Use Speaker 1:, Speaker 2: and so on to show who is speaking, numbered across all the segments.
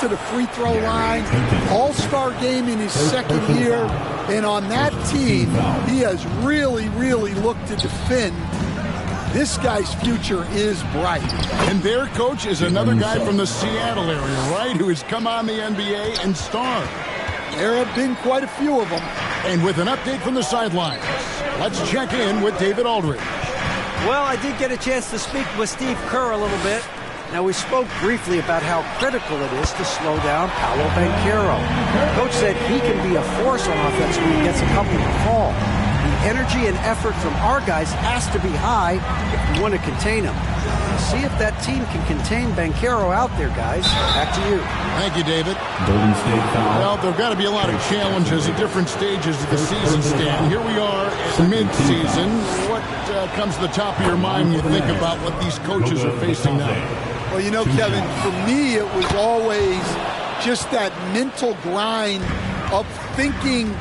Speaker 1: to the free throw line. All-star game in his second year. And on that team, he has really, really looked to defend. This guy's future is bright.
Speaker 2: And their coach is another guy from the Seattle area, right, who has come on the NBA and starred.
Speaker 1: There have been quite a few of them.
Speaker 2: And with an update from the sidelines, let's check in with David Aldridge.
Speaker 3: Well, I did get a chance to speak with Steve Kerr a little bit. Now, we spoke briefly about how critical it is to slow down Paolo Banchero. Coach said he can be a force on offense when he gets a couple to fall. The energy and effort from our guys has to be high if we want to contain him. See if that team can contain Banchero out there, guys. Back to you.
Speaker 2: Thank you, David.
Speaker 4: Golden State foul.
Speaker 2: Well, there have got to be a lot of challenges at different stages of the season, Stan. Here we are at mid-season. What comes to the top of your mind when you think about what these coaches are facing now?
Speaker 1: Well, you know, Kevin, for me, it was always just that mental grind of thinking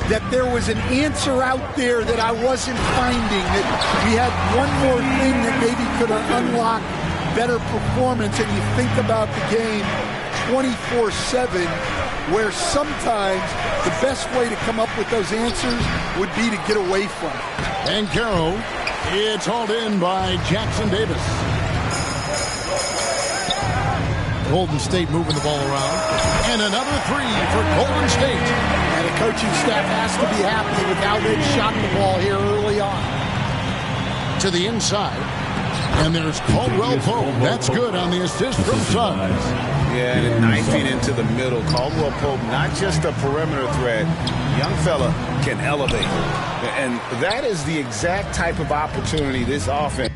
Speaker 1: that there was an answer out there that I wasn't finding, that we had one more thing that maybe could unlock better performance. And you think about the game 24/7, where sometimes the best way to come up with those answers would be to get away from it.
Speaker 2: Banchero, it's hauled in by Jackson Davis. Golden State moving the ball around. And another three for Golden State.
Speaker 1: And the coaching staff has to be happy with how they shot the ball here early on.
Speaker 2: To the inside. And there's Caldwell Pope. That's good on the assist from Suggs.
Speaker 5: Yeah, and 9 feet into the middle. Caldwell Pope, not just a perimeter threat. Young fella can elevate. And that is the exact type of opportunity this offense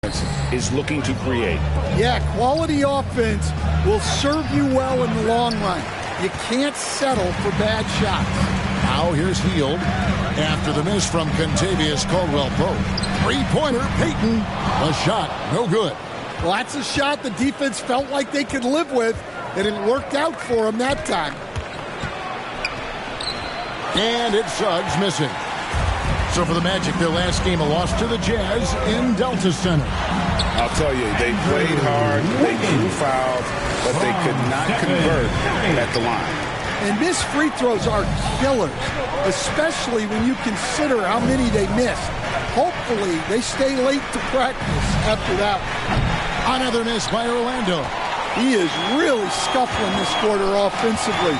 Speaker 5: is looking to create.
Speaker 1: Yeah, quality offense will serve you well in the long run. You can't settle for bad shots.
Speaker 2: Now here's Heald after the miss from Contavious Caldwell-Pope. Three-pointer, Payton. A shot, no good.
Speaker 1: Well, that's a shot the defense felt like they could live with, and it worked out for them that time.
Speaker 2: And it's Suggs missing. So for the Magic, their last game, a loss to the Jazz in Delta Center.
Speaker 5: I'll tell you, they played hard, they drew fouls, but they could not convert at the line.
Speaker 1: And missed free throws are killers, especially when you consider how many they missed. Hopefully, they stay late to practice after that.
Speaker 2: Another miss by Orlando.
Speaker 1: He is really scuffling this quarter offensively.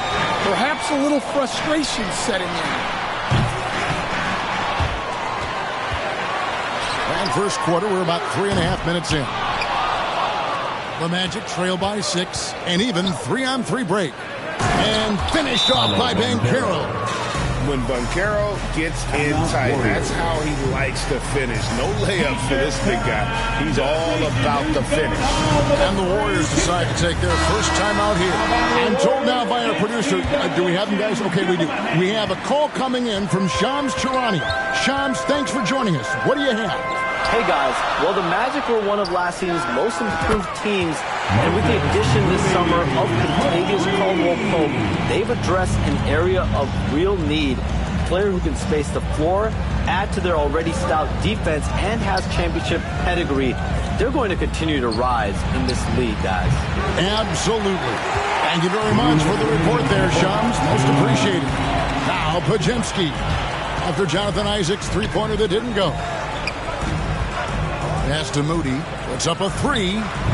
Speaker 1: Perhaps a little frustration setting in.
Speaker 2: And first quarter, we're about 3.5 minutes in. The Magic trail by 6, and even 3-on-3 break. And finished off by Banchero.
Speaker 5: When Banchero gets in tight, that's how he likes to finish. No layup for this big guy. He's all about the finish.
Speaker 2: And the Warriors decide to take their first time out here. I'm told now by our producer, do we have them, guys? Okay, we do. We have a call coming in from Shams Charania. Shams, thanks for joining us. What do you have?
Speaker 4: Hey guys, well the Magic were one of last season's most improved teams, and with the addition this summer of Contavious Caldwell-Pope, they've addressed an area of real need. A player who can space the floor, add to their already stout defense, and has championship pedigree. They're going to continue to rise in this league, guys.
Speaker 2: Absolutely. Thank you very much for the report there, Shams. Most appreciated. Now Pajemski, after Jonathan Isaac's three-pointer that didn't go. Pass to Moody. Puts up a three.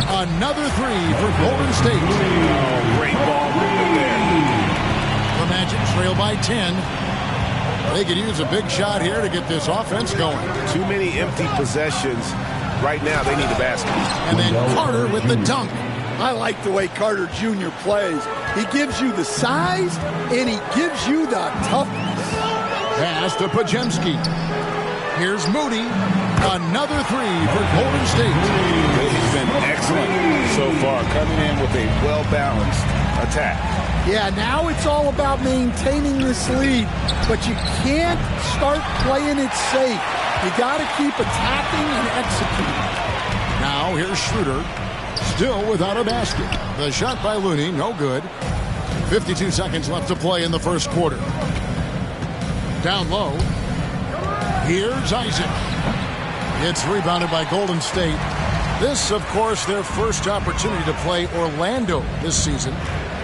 Speaker 2: Another three for Golden State.
Speaker 5: Oh, great ball there.
Speaker 2: The Magic trail by 10. They could use a big shot here to get this offense going.
Speaker 5: Too many empty possessions. Right now, they need a basket.
Speaker 2: And then Carter with the dunk.
Speaker 1: I like the way Carter Jr. plays. He gives you the size, and he gives you the toughness.
Speaker 2: Pass to Pajemski. Here's Moody. Another three for Golden State.
Speaker 5: He's been excellent so far, coming in with a well-balanced attack.
Speaker 1: Yeah, now it's all about maintaining this lead, but you can't start playing it safe. You got to keep attacking and executing.
Speaker 2: Now here's Schroeder, still without a basket. The shot by Looney, no good. 52 seconds left to play in the first quarter. Down low. Here's Isaac. It's rebounded by Golden State. This, of course, their first opportunity to play Orlando this season.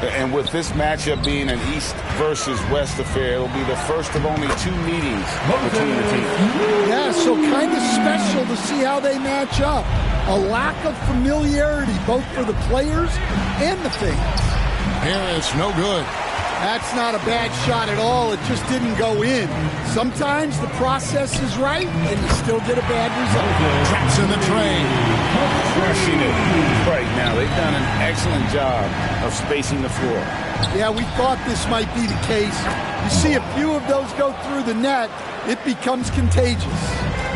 Speaker 5: And with this matchup being an East versus West affair, it'll be the first of only 2 meetings between the teams.
Speaker 1: Yeah, so kind of special to see how they match up. A lack of familiarity both for the players and the fans.
Speaker 2: Harris, no good.
Speaker 1: That's not a bad shot at all. It just didn't go in. Sometimes the process is right, and you still get a bad result.
Speaker 2: Traps in the train.
Speaker 5: Crushing it right now. They've done an excellent job of spacing the floor.
Speaker 1: Yeah, we thought this might be the case. You see a few of those go through the net, it becomes contagious.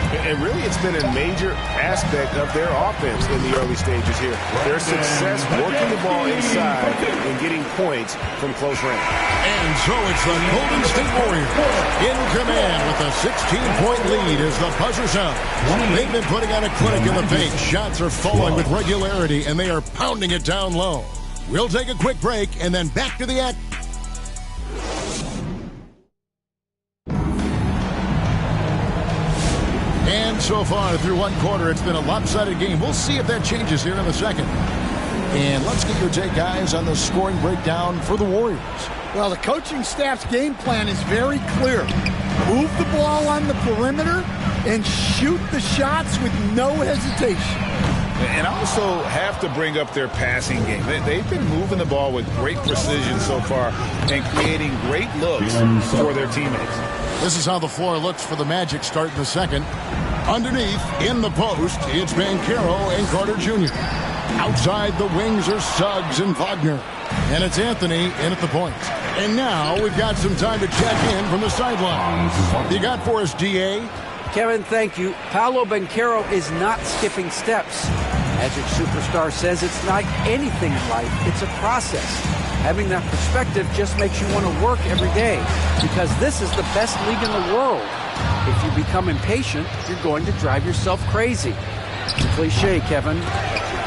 Speaker 5: And really, it's been a major aspect of their offense in the early stages here. Their success working the ball inside and getting points from close range.
Speaker 2: And so it's the Golden State Warriors in command with a 16-point lead as the buzzer sounds. They've been putting on a clinic in the paint. Shots are falling with regularity, and they are pounding it down low. We'll take a quick break and then back to the act. And so far through one quarter, it's been a lopsided game. We'll see if that changes here in the second. And let's get your take, guys, on the scoring breakdown for the Warriors.
Speaker 1: Well, the coaching staff's game plan is very clear. Move the ball on the perimeter and shoot the shots with no hesitation.
Speaker 5: And also have to bring up their passing game. They've been moving the ball with great precision so far and creating great looks for their teammates.
Speaker 2: This is how the floor looks for the Magic starting the second. Underneath, in the post, it's Banchero and Carter Jr. Outside the wings are Suggs and Wagner. And it's Anthony in at the point. And now we've got some time to check in from the sideline. You got for us, DA?
Speaker 3: Kevin, thank you. Paolo Banchero is not skipping steps. Magic Superstar says it's like anything in life. It's a process. Having that perspective just makes you want to work every day because this is the best league in the world. If you become impatient, you're going to drive yourself crazy. It's a cliche, Kevin.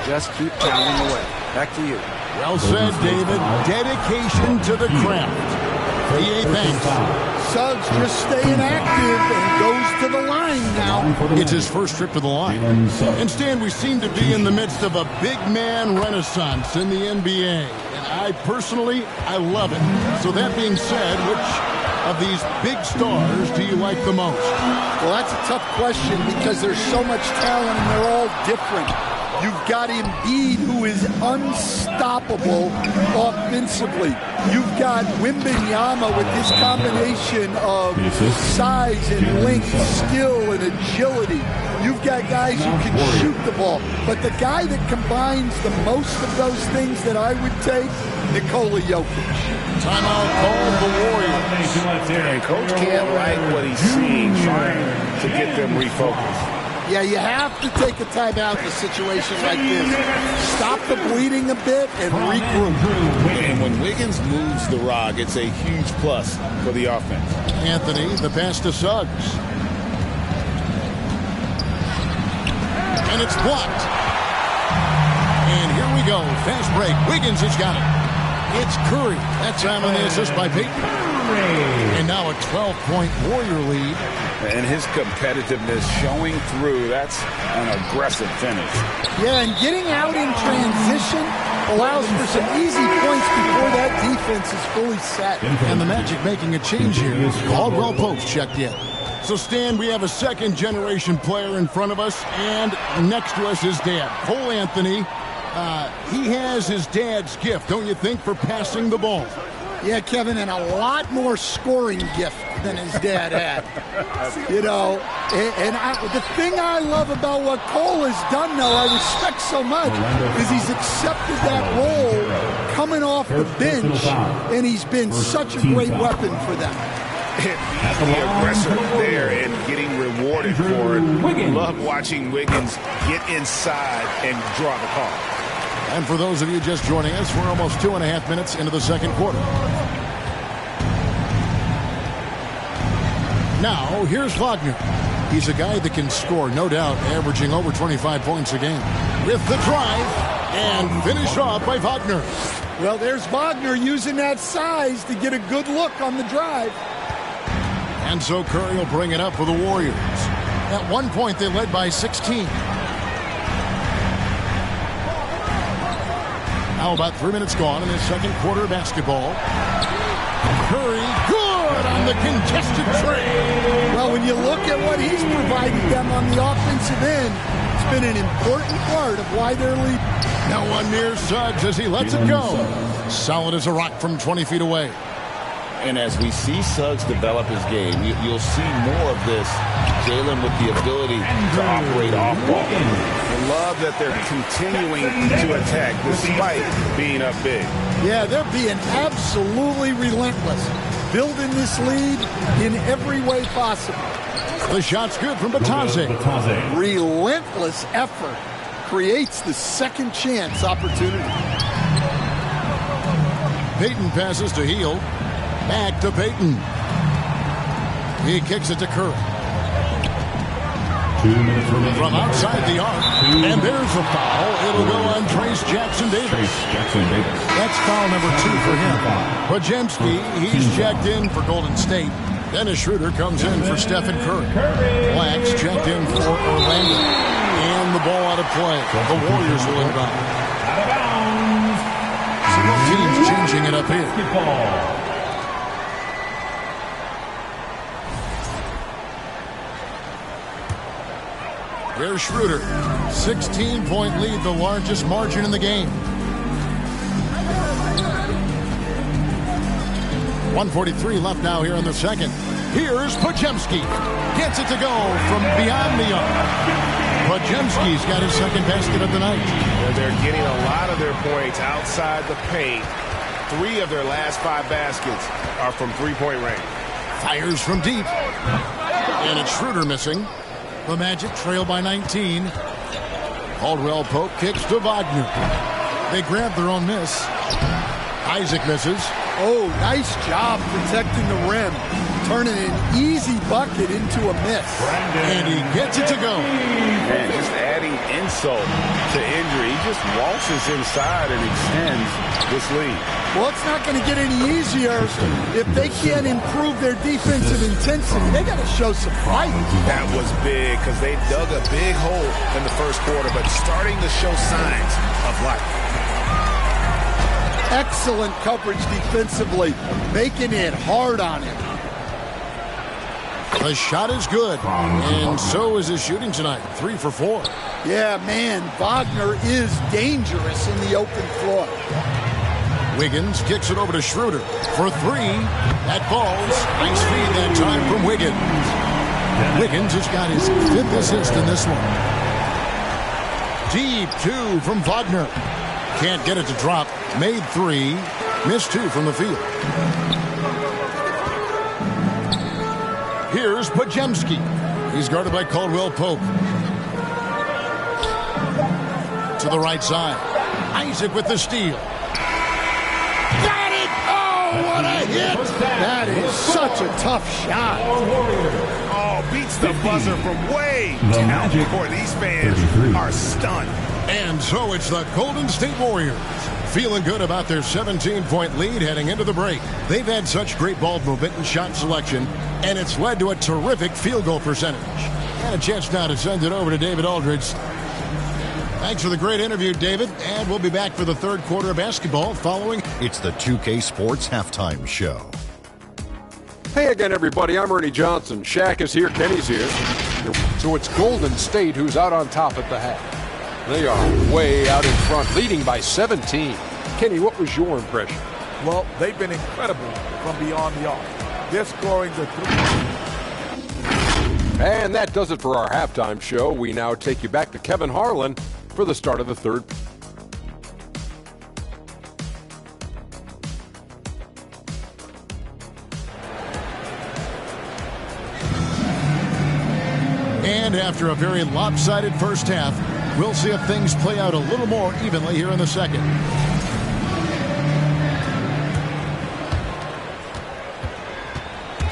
Speaker 3: Just keep pounding away. Back to you.
Speaker 2: Well said, David. Dedication to the craft. EA thanks.
Speaker 1: Suggs just staying active and goes to the line now.
Speaker 2: It's his first trip to the line. And Stan, we seem to be in the midst of a big man renaissance in the NBA. And I love it. So that being said, which of these big stars do you like the most?
Speaker 1: Well, that's a tough question because there's so much talent and they're all different. You've got Embiid, who is unstoppable offensively. You've got Wembanyama with his combination of size and length, skill and agility. You've got guys who can shoot the ball. But the guy that combines the most of those things that I would take, Nikola Jokic.
Speaker 2: Timeout called the Warriors.
Speaker 5: And Coach can't like what he's seeing, trying to get them refocused.
Speaker 1: Yeah, you have to take a timeout in a situation like this. Stop the bleeding a bit and regroup.
Speaker 5: And when Wiggins moves the rock, it's a huge plus for the offense.
Speaker 2: Anthony, the pass to Suggs. And it's blocked. And here we go. Fast break. Wiggins has got it. It's Curry. That time on the assist by Peyton. And now a 12-point Warrior lead.
Speaker 5: And his competitiveness showing through. That's an aggressive finish.
Speaker 1: Yeah, and getting out in transition allows for some easy points before that defense is fully set.
Speaker 2: And the Magic making a change here. Caldwell Pope's checked in. So, Stan, we have a second-generation player in front of us, and next to us is Dad. Cole Anthony, he has his dad's gift, don't you think, for passing the ball?
Speaker 1: Yeah, Kevin, and a lot more scoring gift than his dad had. You know, the thing I love about what Cole has done, though, I respect so much, is he's accepted that role coming off the bench, and he's been such a great weapon for them.
Speaker 5: The aggressor there and getting rewarded for it. Love watching Wiggins get inside and draw the call.
Speaker 2: And for those of you just joining us, we're almost 2.5 minutes into the second quarter. Now, here's Wagner. He's a guy that can score, no doubt, averaging over 25 points a game. With the drive, and finished off by Wagner.
Speaker 1: Well, there's Wagner using that size to get a good look on the drive.
Speaker 2: And so Curry will bring it up for the Warriors. At one point, they led by 16. Now about 3 minutes gone in his second quarter of basketball. Curry, good on the contested tray.
Speaker 1: Well, when you look at what he's provided them on the offensive end, it's been an important part of why they're leading.
Speaker 2: No one near Suggs as he lets it go. Solid as a rock from 20 feet away.
Speaker 5: And as we see Suggs develop his game, you'll see more of this. Jalen with the ability to operate off ball. I love that they're continuing to attack despite being up big.
Speaker 1: Yeah, they're being absolutely relentless. Building this lead in every way possible.
Speaker 2: The shot's good from Bautista.
Speaker 1: Relentless effort creates the second chance opportunity.
Speaker 2: Peyton passes to Hield. Back to Peyton. He kicks it to Curry.
Speaker 6: 2 minutes remaining.
Speaker 2: From outside the arc. And there's a foul. It'll go on Trace Jackson-Davis. That's foul number 2 for him. Podziemski, he's checked in for Golden State. Dennis Schroeder comes in for Stephen Curry. Blacks checked in for Orlando. And the ball out of play. The Warriors will inbound.
Speaker 6: Out of bounds.
Speaker 2: So both teams changing it up here.
Speaker 6: Basketball.
Speaker 2: Here's Schroeder. 16-point lead, the largest margin in the game. 1:43 left now here in the second. Here's Podziemski. Gets it to go from beyond the arc. Podziemski's got his second basket of the night.
Speaker 5: They're getting a lot of their points outside the paint. 3 of their last 5 baskets are from three-point range.
Speaker 2: Fires from deep. And it's Schroeder missing. The Magic trail by 19. Caldwell Pope kicks to Wagner. They grab their own miss. Isaac misses.
Speaker 1: Oh, nice job protecting the rim. Turning an easy bucket into a miss.
Speaker 2: And he gets it to go.
Speaker 5: And just adding insult to injury. He just waltzes inside and extends this lead.
Speaker 1: Well, it's not going to get any easier if they can't improve their defensive intensity. They got to show some fight.
Speaker 5: That was big because they dug a big hole in the first quarter, but starting to show signs of life.
Speaker 1: Excellent coverage defensively, making it hard on him.
Speaker 2: The shot is good, and so is his shooting tonight. 3 for 4.
Speaker 1: Yeah, man, Wagner is dangerous in the open floor.
Speaker 2: Wiggins kicks it over to Schroeder for 3. That falls. Nice feed that time from Wiggins. Wiggins has got his 5th assist in this one. Deep 2 from Wagner. Can't get it to drop. Made 3. Missed 2 from the field. Here's Podziemski. He's guarded by Caldwell Pope. To the right side. Isaac with the steal. Got it! Oh, what a hit!
Speaker 1: That is such a tough shot.
Speaker 5: Oh, beats the buzzer from way down court. These fans are stunned.
Speaker 2: And so it's the Golden State Warriors. Feeling good about their 17-point lead heading into the break. They've had such great ball movement and shot selection, and it's led to a terrific field goal percentage. And a chance now to send it over to David Aldridge. Thanks for the great interview, David, and we'll be back for the third quarter of basketball following.
Speaker 7: It's the 2K Sports Halftime Show.
Speaker 8: Hey again, everybody. I'm Ernie Johnson. Shaq is here. Kenny's here. So it's Golden State who's out on top at the half. They are way out in front, leading by 17. Kenny, what was your impression?
Speaker 9: Well, they've been incredible from beyond the arc. They're scoring the three.
Speaker 8: And that does it for our halftime show. We now take you back to Kevin Harlan for the start of the third.
Speaker 2: And after a very lopsided first half, we'll see if things play out a little more evenly here in the second.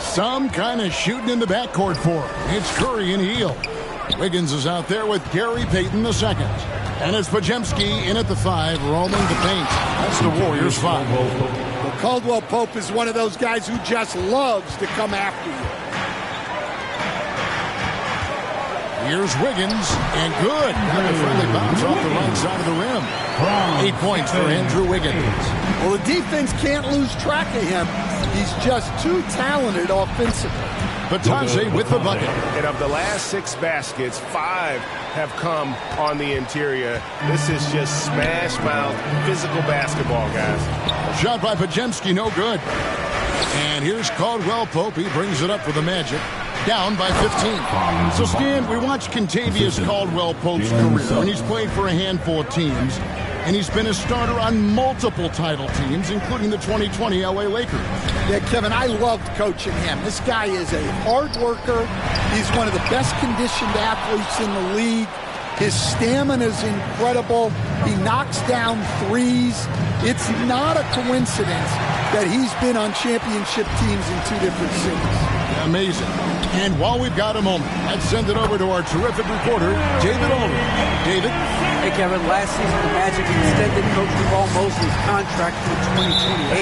Speaker 2: Some kind of shooting in the backcourt for him. It's Curry and Heel. Wiggins is out there with Gary Payton II. And it's Podziemski in at the 5, roaming the paint. That's the Warriors 5.
Speaker 1: Well, Caldwell Pope is one of those guys who just loves to come after you.
Speaker 2: Here's Wiggins, and good. Got a friendly bounce off the right side of the rim. 8 points for Andrew Wiggins.
Speaker 1: Well, the defense can't lose track of him. He's just too talented offensively.
Speaker 2: Batase with the bucket.
Speaker 5: And of the last 6 baskets, 5 have come on the interior. This is just smash mouth physical basketball, guys.
Speaker 2: Shot by Podziemski, no good. And here's Caldwell Pope. He brings it up for the Magic. Down by 15. So, Stan, we watched Contavious Caldwell Pope's career, and he's played for a handful of teams, and he's been a starter on multiple title teams, including the 2020 LA Lakers.
Speaker 1: Yeah, Kevin, I loved coaching him. This guy is a hard worker. He's one of the best conditioned athletes in the league. His stamina is incredible. He knocks down threes. It's not a coincidence that he's been on championship teams in 2 different cities.
Speaker 2: Amazing. And while we've got a moment, let's send it over to our terrific reporter, David Aldridge. David?
Speaker 3: Hey, Kevin, last season the Magic extended Coach Jamal Mosley's contract through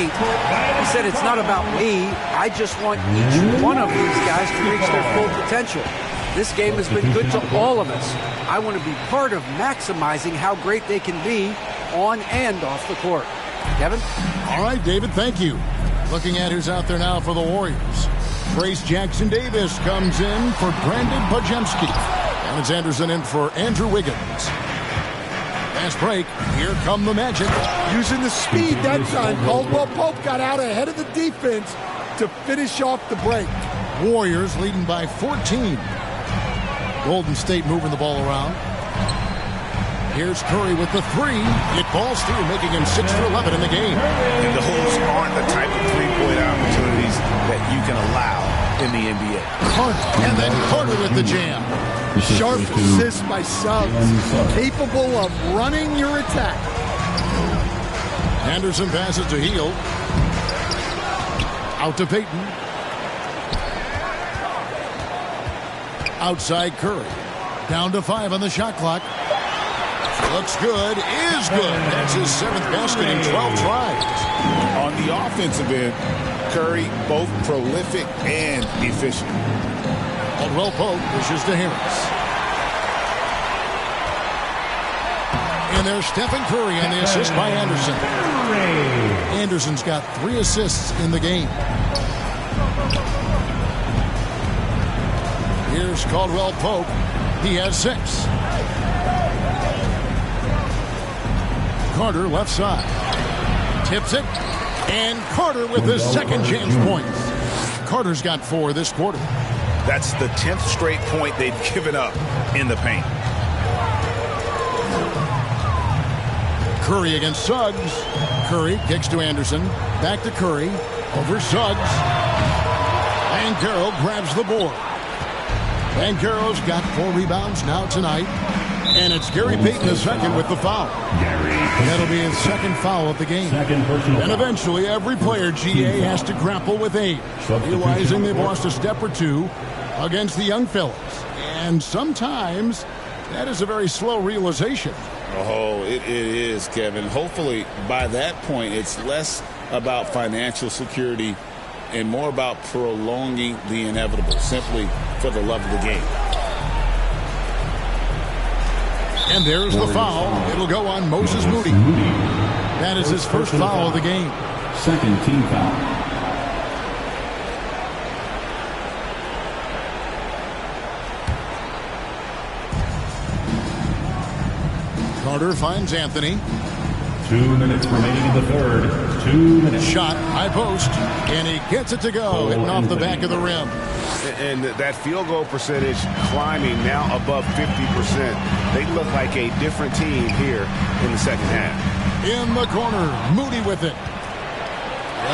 Speaker 3: 2028. He said, it's not about me. I just want each one of these guys to reach their full potential. This game has been good to all of us. I want to be part of maximizing how great they can be on and off the court. Kevin?
Speaker 2: All right, David, thank you. Looking at who's out there now for the Warriors. Grace Jackson-Davis comes in for Brandon Podziemski. And it's Anderson in for Andrew Wiggins. Fast break. Here come the Magic.
Speaker 1: Using the speed that time, Caldwell Pope got out ahead of the defense to finish off the break.
Speaker 2: Warriors leading by 14. Golden State moving the ball around. Here's Curry with the 3. It falls through, making him 6 for 11 in the game.
Speaker 5: And those aren't the type of three-point opportunities that you can allow in the NBA.
Speaker 2: And then Carter with the jam.
Speaker 1: Sharp assist by Suggs, capable of running your attack.
Speaker 2: Anderson passes to Hield. Out to Payton. Outside Curry. Down to 5 on the shot clock. Looks good. Is good. That's his 7th basket in 12 tries.
Speaker 5: On the offensive end, Curry both prolific and efficient.
Speaker 2: Caldwell Pope pushes to Harris. And there's Stephen Curry on the assist by Anderson. Anderson's got 3 assists in the game. Here's Caldwell Pope. He has 6. Carter left side. Tips it. And Carter with his second chance points. Carter's got 4 this quarter.
Speaker 5: That's the 10th straight point they've given up in the paint.
Speaker 2: Curry against Suggs. Curry kicks to Anderson. Back to Curry. Over Suggs. And Garrow grabs the board. And Garrow's got 4 rebounds now tonight. And it's Gary Payton II with the foul. That'll be his 2nd foul of the game. And eventually every player, GA, has to grapple with age, realizing they've lost a step or 2 against the young fellas. And sometimes that is a very slow realization.
Speaker 5: Oh, it is, Kevin. Hopefully by that point it's less about financial security and more about prolonging the inevitable, simply for the love of the game.
Speaker 2: And there's the foul. It'll go on Moses Moody. That is his first foul of the game.
Speaker 6: 2nd team foul.
Speaker 2: Carter finds Anthony.
Speaker 6: 2 minutes remaining in the 3rd. 2 minutes.
Speaker 2: Shot, high post, and he gets it to go, hitting off the back of the rim.
Speaker 5: And that field goal percentage climbing now above 50%. They look like a different team here in the second half.
Speaker 2: In the corner, Moody with it.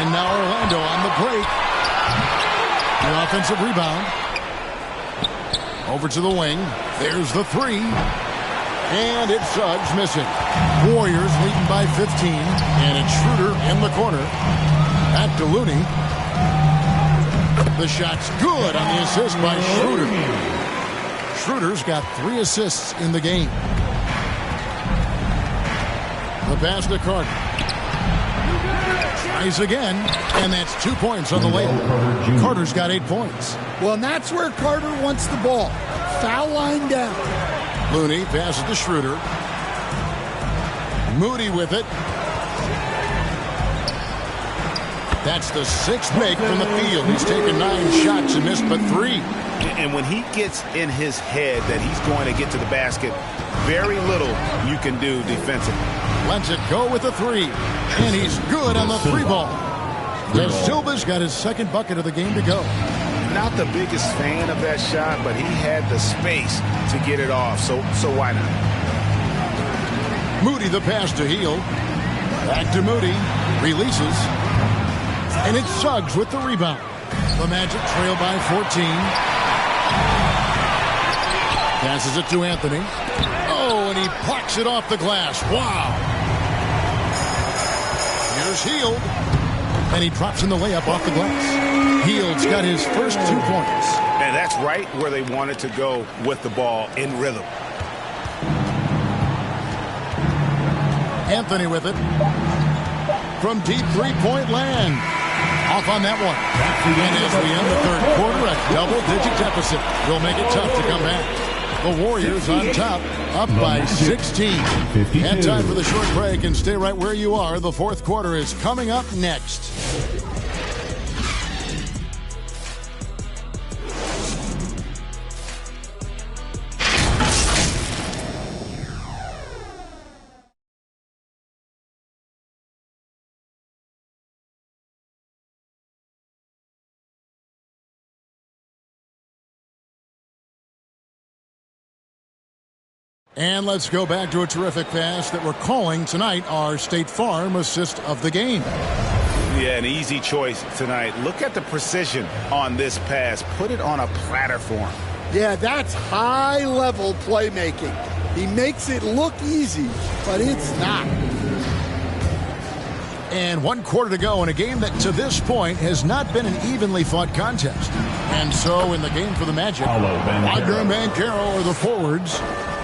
Speaker 2: And now Orlando on the break. The offensive rebound. Over to the wing. There's the 3. And it's Suggs missing. Warriors leading by 15. And it's Schroeder in the corner. Back to Looney. The shot's good on the assist by Schroeder. Schroeder's got 3 assists in the game. The pass to Carter. Tries again, and that's 2 points on the layup. Carter's got 8 points.
Speaker 1: Well, and that's where Carter wants the ball. Foul line down.
Speaker 2: Looney passes to Schroeder. Moody with it. That's the 6th make from the field. He's taken 9 shots and missed but 3.
Speaker 5: And when he gets in his head that he's going to get to the basket, very little you can do defensively.
Speaker 2: Lets it go with the 3. And he's good on the 3 ball. Da Silva's got his 2nd bucket of the game to go.
Speaker 5: Not the biggest fan of that shot, but he had the space to get it off, so why not?
Speaker 2: Moody the pass to Hield. Back to Moody. Releases. And it's Suggs with the rebound. The Magic trail by 14. Passes it to Anthony. Oh, and he plucks it off the glass. Wow. Here's Hield. And he drops in the layup off the glass. Hield's got his first 2 points.
Speaker 5: And that's right where they wanted to go with the ball, in rhythm.
Speaker 2: Anthony with it. From deep 3-point land. Off on that one. And as we end the 3rd quarter, a double-digit deficit will make it tough to come back. The Warriors on top, up by 16. And time for the short break, and stay right where you are. The 4th quarter is coming up next. And let's go back to a terrific pass that we're calling tonight our State Farm assist of the game.
Speaker 5: Yeah, an easy choice tonight. Look at the precision on this pass. Put it on a platter for him.
Speaker 1: Yeah, that's high-level playmaking. He makes it look easy, but it's not.
Speaker 2: And 1 quarter to go in a game that to this point has not been an evenly fought contest. And so in the game for the Magic, Wagner and Banchero are the forwards.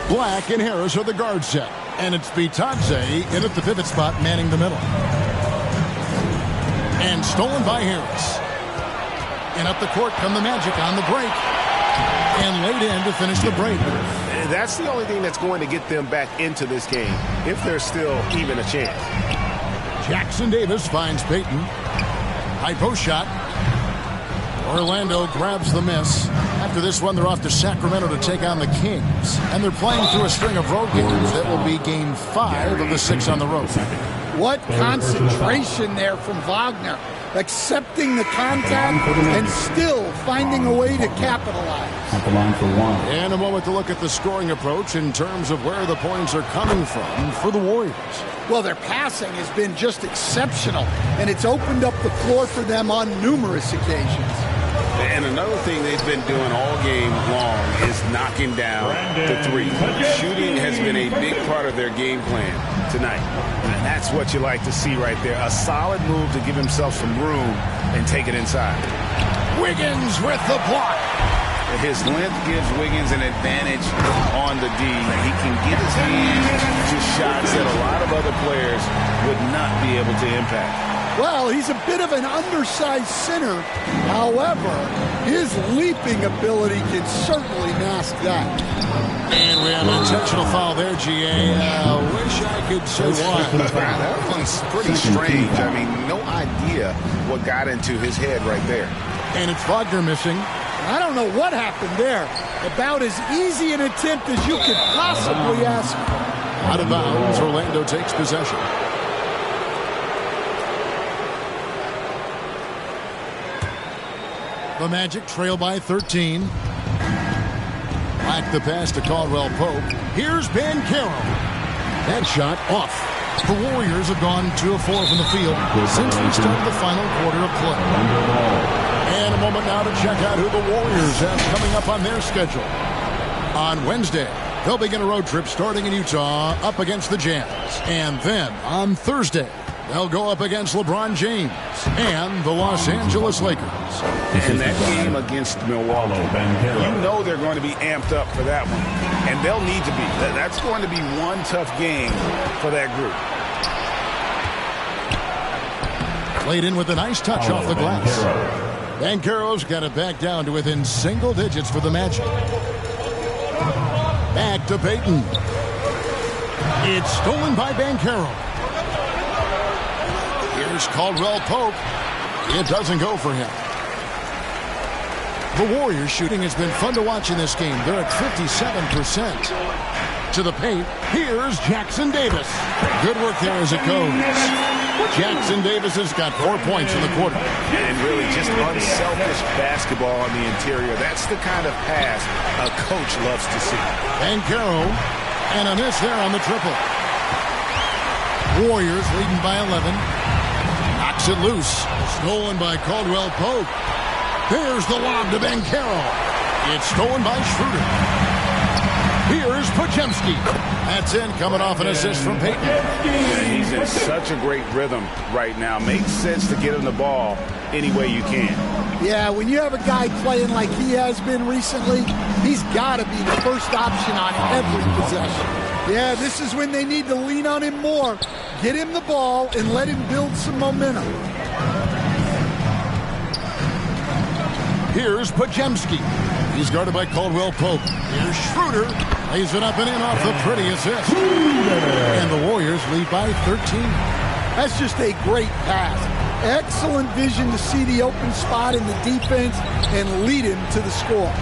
Speaker 2: Black and Harris are the guard set. And it's Bitadze in at the pivot spot manning the middle. And stolen by Harris. And up the court come the Magic on the break. And laid in to finish the break.
Speaker 5: That's the only thing that's going to get them back into this game, if there's still even a chance.
Speaker 2: Jackson Davis finds Payton. High post shot. Orlando grabs the miss. After this one, they're off to Sacramento to take on the Kings. And they're playing through a string of road games that will be game 5 of the 6 on the road.
Speaker 1: What concentration there from Wagner. Accepting the contact and still finding a way to capitalize.
Speaker 6: At the line for 1.
Speaker 2: And a moment to look at the scoring approach in terms of where the points are coming from for the Warriors.
Speaker 1: Well, their passing has been just exceptional, and it's opened up the floor for them on numerous occasions.
Speaker 5: And another thing they've been doing all game long is knocking down the three. Shooting has been a big part of their game plan tonight. And that's what you like to see right there. A solid move to give himself some room and take it inside.
Speaker 2: Wiggins with the block.
Speaker 5: His length gives Wiggins an advantage on the D. He can get his hands to shots that a lot of other players would not be able to impact.
Speaker 1: Well, he's a bit of an undersized center. However, his leaping ability can certainly mask that.
Speaker 2: And we have an intentional foul there, GA. Wish I could say why.
Speaker 5: That one's pretty strange. I mean, no idea what got into his head right there.
Speaker 2: And it's Wagner missing.
Speaker 1: I don't know what happened there. About as easy an attempt as you could possibly ask for.
Speaker 2: Out of bounds, Orlando takes possession. The Magic trail by 13. Back the pass to Caldwell Pope. Here's Banchero. That shot off. The Warriors have gone 2 of 4 from the field since we started the final quarter of play. And a moment now to check out who the Warriors have coming up on their schedule. On Wednesday, they'll begin a road trip starting in Utah up against the Jazz. And then on Thursday, they'll go up against LeBron James and the Los Angeles Lakers.
Speaker 5: And that game against Milwaukee, you know they're going to be amped up for that one. And they'll need to be. That's going to be one tough game for that group.
Speaker 2: Played in with a nice touch off the glass. Banchero's got it back down to within single digits for the Magic. Back to Payton. It's stolen by Banchero. Here's Caldwell Pope. It doesn't go for him. The Warriors shooting has been fun to watch in this game. They're at 57%. To the paint, here's Jackson Davis. Good work there as it goes. Jackson Davis has got 4 points in the quarter.
Speaker 5: And really just unselfish basketball on the interior. That's the kind of pass a coach loves to see.
Speaker 2: Banchero, and a miss there on the triple. Warriors leading by 11. Knocks it loose. Stolen by Caldwell Pope. Here's the lob to Banchero. It's stolen by Schroeder. Here's Podziemski. That's in, coming off an assist from Payton.
Speaker 5: He's in such a great rhythm right now. Makes sense to get him the ball any way you can.
Speaker 1: Yeah, when you have a guy playing like he has been recently, he's got to be the first option on every possession. Yeah, this is when they need to lean on him more. Get him the ball and let him build some momentum.
Speaker 2: Here's Podziemski. He's guarded by Caldwell Pope. Here's Schroeder. Lays it up and in off the pretty assist. And the Warriors lead by 13.
Speaker 1: That's just a great pass. Excellent vision to see the open spot in the defense and lead him to the score.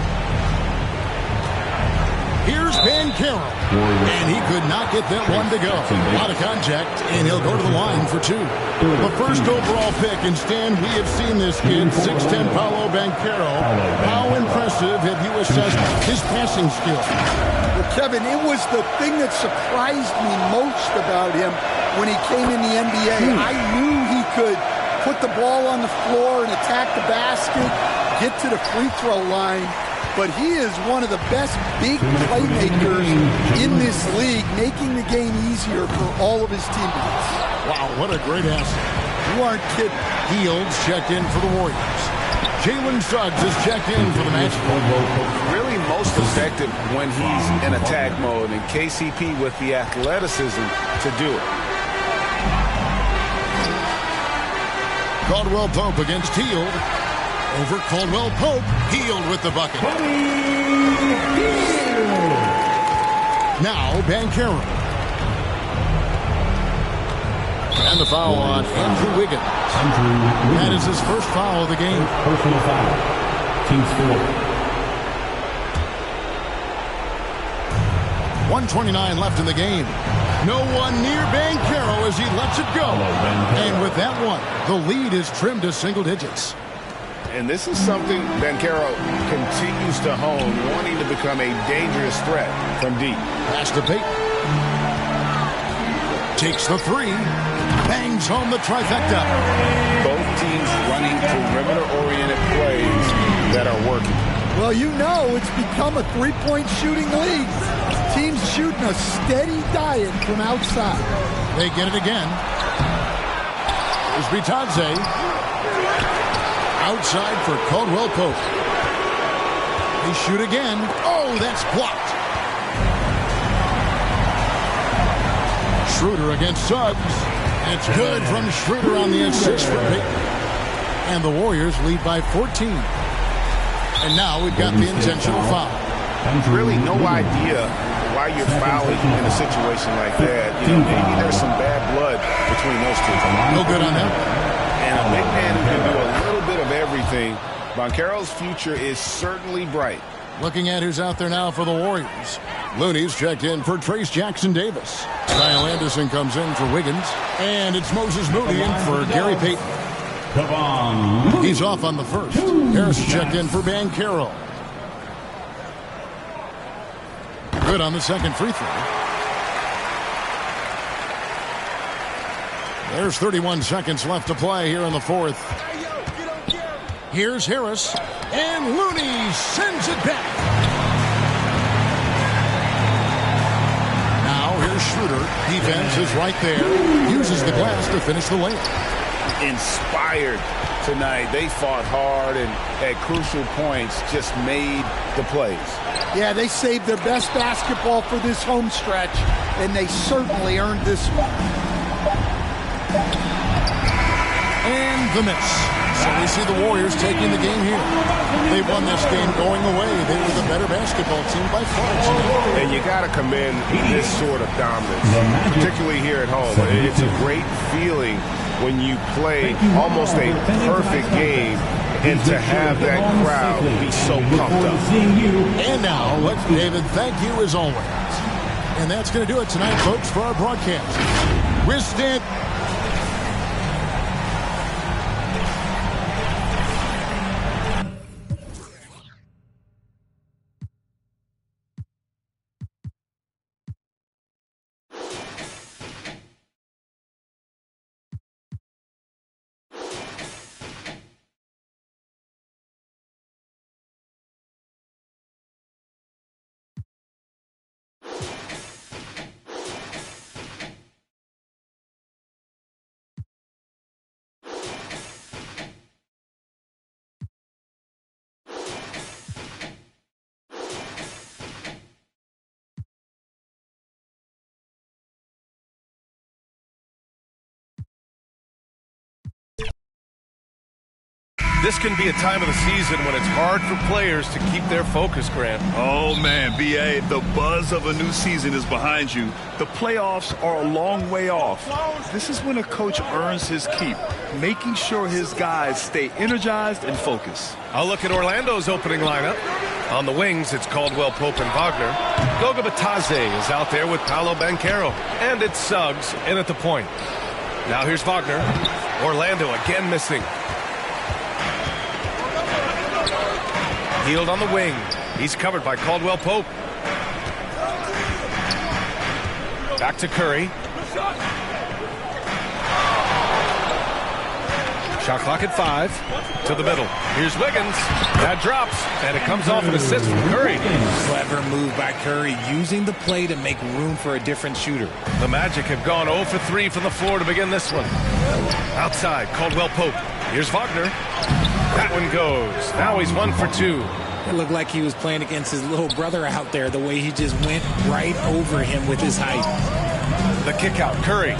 Speaker 2: Here's Banchero. And he could not get that one to go. A lot of contact, and he'll go to the line for 2. The first overall pick, and Stan, we have seen this kid, 6'10" Paolo Banchero. How impressive have you assessed his passing skill?
Speaker 1: Well, Kevin, it was the thing that surprised me most about him when he came in the NBA. I knew he could put the ball on the floor and attack the basket, get to the free throw line. But he is one of the best big playmakers in this league, making the game easier for all of his teammates.
Speaker 2: Wow, what a great asset.
Speaker 1: You aren't kidding.
Speaker 2: Fields checked in for the Warriors. Jalen Suggs is checked in for the Magic.
Speaker 5: Really most effective when he's in attack mode, and KCP with the athleticism to do it.
Speaker 2: Caldwell Pope against Hield. Over Caldwell Pope. Hield with the bucket. Now Banchero. And the foul on Andrew Wiggins. That is his first foul of the game.
Speaker 6: Personal foul. Team's four.
Speaker 2: 1:29 left in the game. No one near Banchero as he lets it go. And with that one, the lead is trimmed to single digits.
Speaker 5: And this is something Banchero continues to hone, wanting to become a dangerous threat from deep.
Speaker 2: Pass to Payton. Takes the three. Bangs home the trifecta.
Speaker 5: Both teams running perimeter-oriented plays that are working.
Speaker 1: Well, you know it's become a three-point shooting league. Teams shooting a steady diet from outside.
Speaker 2: They get it again. Here's Bitadze. Outside for Caldwell Pope. They shoot again. Oh, that's blocked. Schroeder against Suggs. It's good from Schroeder on the assist for Payton. And the Warriors lead by 14. And now we've got the intentional foul.
Speaker 5: Really no idea why you're fouling in a situation like that. You know, maybe there's some bad blood between those two.
Speaker 2: No good on that.
Speaker 5: And a big man who can do a little bit of everything. Banchero's future is certainly bright.
Speaker 2: Looking at who's out there now for the Warriors. Looney's checked in for Trace Jackson-Davis. Kyle Anderson comes in for Wiggins. And it's Moses Moody in for Gary Payton. He's off on the first. Harris checked in for Banchero. Good on the second free throw. There's 31 seconds left to play here in the fourth. Here's Harris. And Looney sends it back. Now here's Schroeder. Defense is right there. Uses the glass to finish the layup.
Speaker 5: Inspired tonight. They fought hard and at crucial points just made the plays.
Speaker 1: Yeah, they saved their best basketball for this home stretch, and they certainly earned this one.
Speaker 2: And the miss. So we see the Warriors taking the game here. They won this game going away. They were the better basketball team by far tonight.
Speaker 5: And you got to commend this sort of dominance, particularly here at home. It's a great feeling when you play almost a perfect game and to have that crowd be so pumped up.
Speaker 2: And now, let's, David, thank you as always. And that's going to do it tonight, folks, for our broadcast. We're stand.
Speaker 10: This can be a time of the season when it's hard for players to keep their focus, Grant.
Speaker 11: Oh, man, B.A., the buzz of a new season is behind you. The playoffs are a long way off. This is when a coach earns his keep, making sure his guys stay energized and focused.
Speaker 10: I'll look at Orlando's opening lineup. On the wings, it's Caldwell Pope and Wagner. Goga Bitadze is out there with Paolo Banchero. And it's Suggs in at the point. Now here's Wagner. Orlando again missing. Hield on the wing. He's covered by Caldwell Pope. Back to Curry. Shot clock at 5. To the middle. Here's Wiggins. That drops, and it comes off an assist from Curry.
Speaker 12: Clever move by Curry, using the play to make room for a different shooter.
Speaker 10: The Magic have gone 0 for 3 from the floor to begin this one. Outside, Caldwell Pope. Here's Wagner. That one goes. Now he's 1 for 2.
Speaker 12: It looked like he was playing against his little brother out there, the way he just went right over him with his height.
Speaker 10: The kick out, Curry.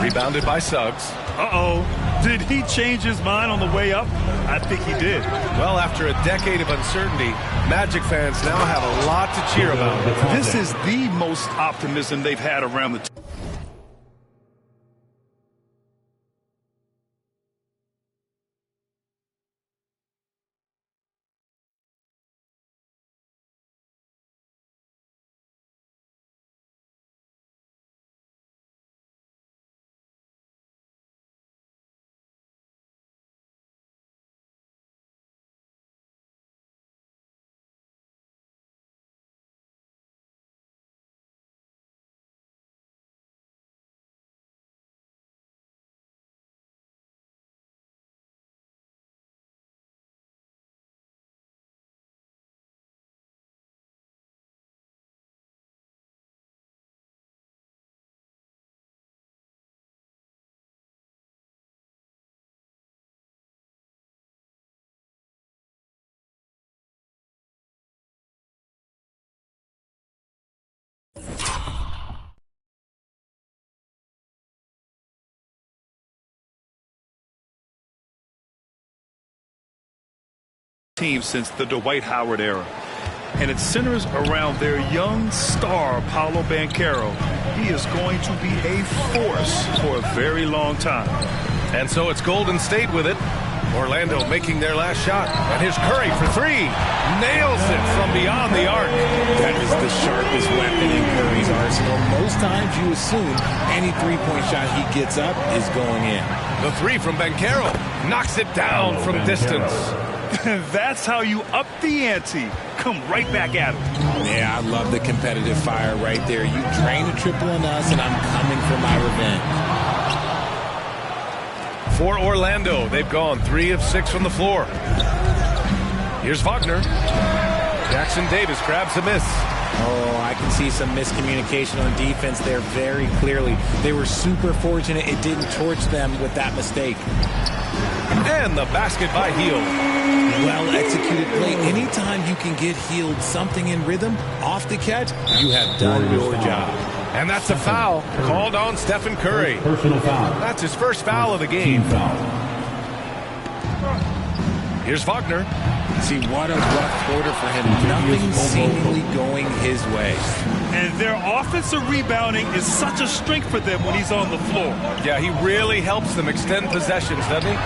Speaker 10: Rebounded by Suggs.
Speaker 11: Uh-oh. Did he change his mind on the way up? I think he did.
Speaker 10: Well, after a decade of uncertainty, Magic fans now have a lot to cheer about.
Speaker 11: This is the most optimism they've had around the team since the Dwight Howard era. And it centers around their young star, Paolo Banchero. He is going to be a force for a very long time.
Speaker 10: And so it's Golden State with it. Orlando making their last shot. And here's Curry for 3. Nails it from beyond the arc.
Speaker 12: That is the sharpest weapon in Curry's arsenal. Most times you assume any three-point shot he gets up is going in.
Speaker 10: The 3 from Banchero knocks it down from distance.
Speaker 11: That's how you up the ante. Come right back at him.
Speaker 12: Yeah, I love the competitive fire right there. You drain a triple on us, and I'm coming for my revenge.
Speaker 10: For Orlando, they've gone 3 of 6 from the floor. Here's Wagner. Jackson Davis grabs a miss.
Speaker 12: Oh, I can see some miscommunication on defense there very clearly. They were super fortunate it didn't torch them with that mistake.
Speaker 10: And the basket by Hield.
Speaker 12: Well-executed play. Anytime you can get Hield something in rhythm off the catch, you have done your job.
Speaker 10: And that's a foul called on Stephen Curry.
Speaker 6: Personal foul.
Speaker 10: That's his first foul of the game. Here's Wagner.
Speaker 12: See, what a rough quarter for him. Nothing seemingly going his way.
Speaker 11: And their offensive rebounding is such a strength for them when he's on the floor.
Speaker 10: Yeah, he really helps them extend possessions, doesn't he?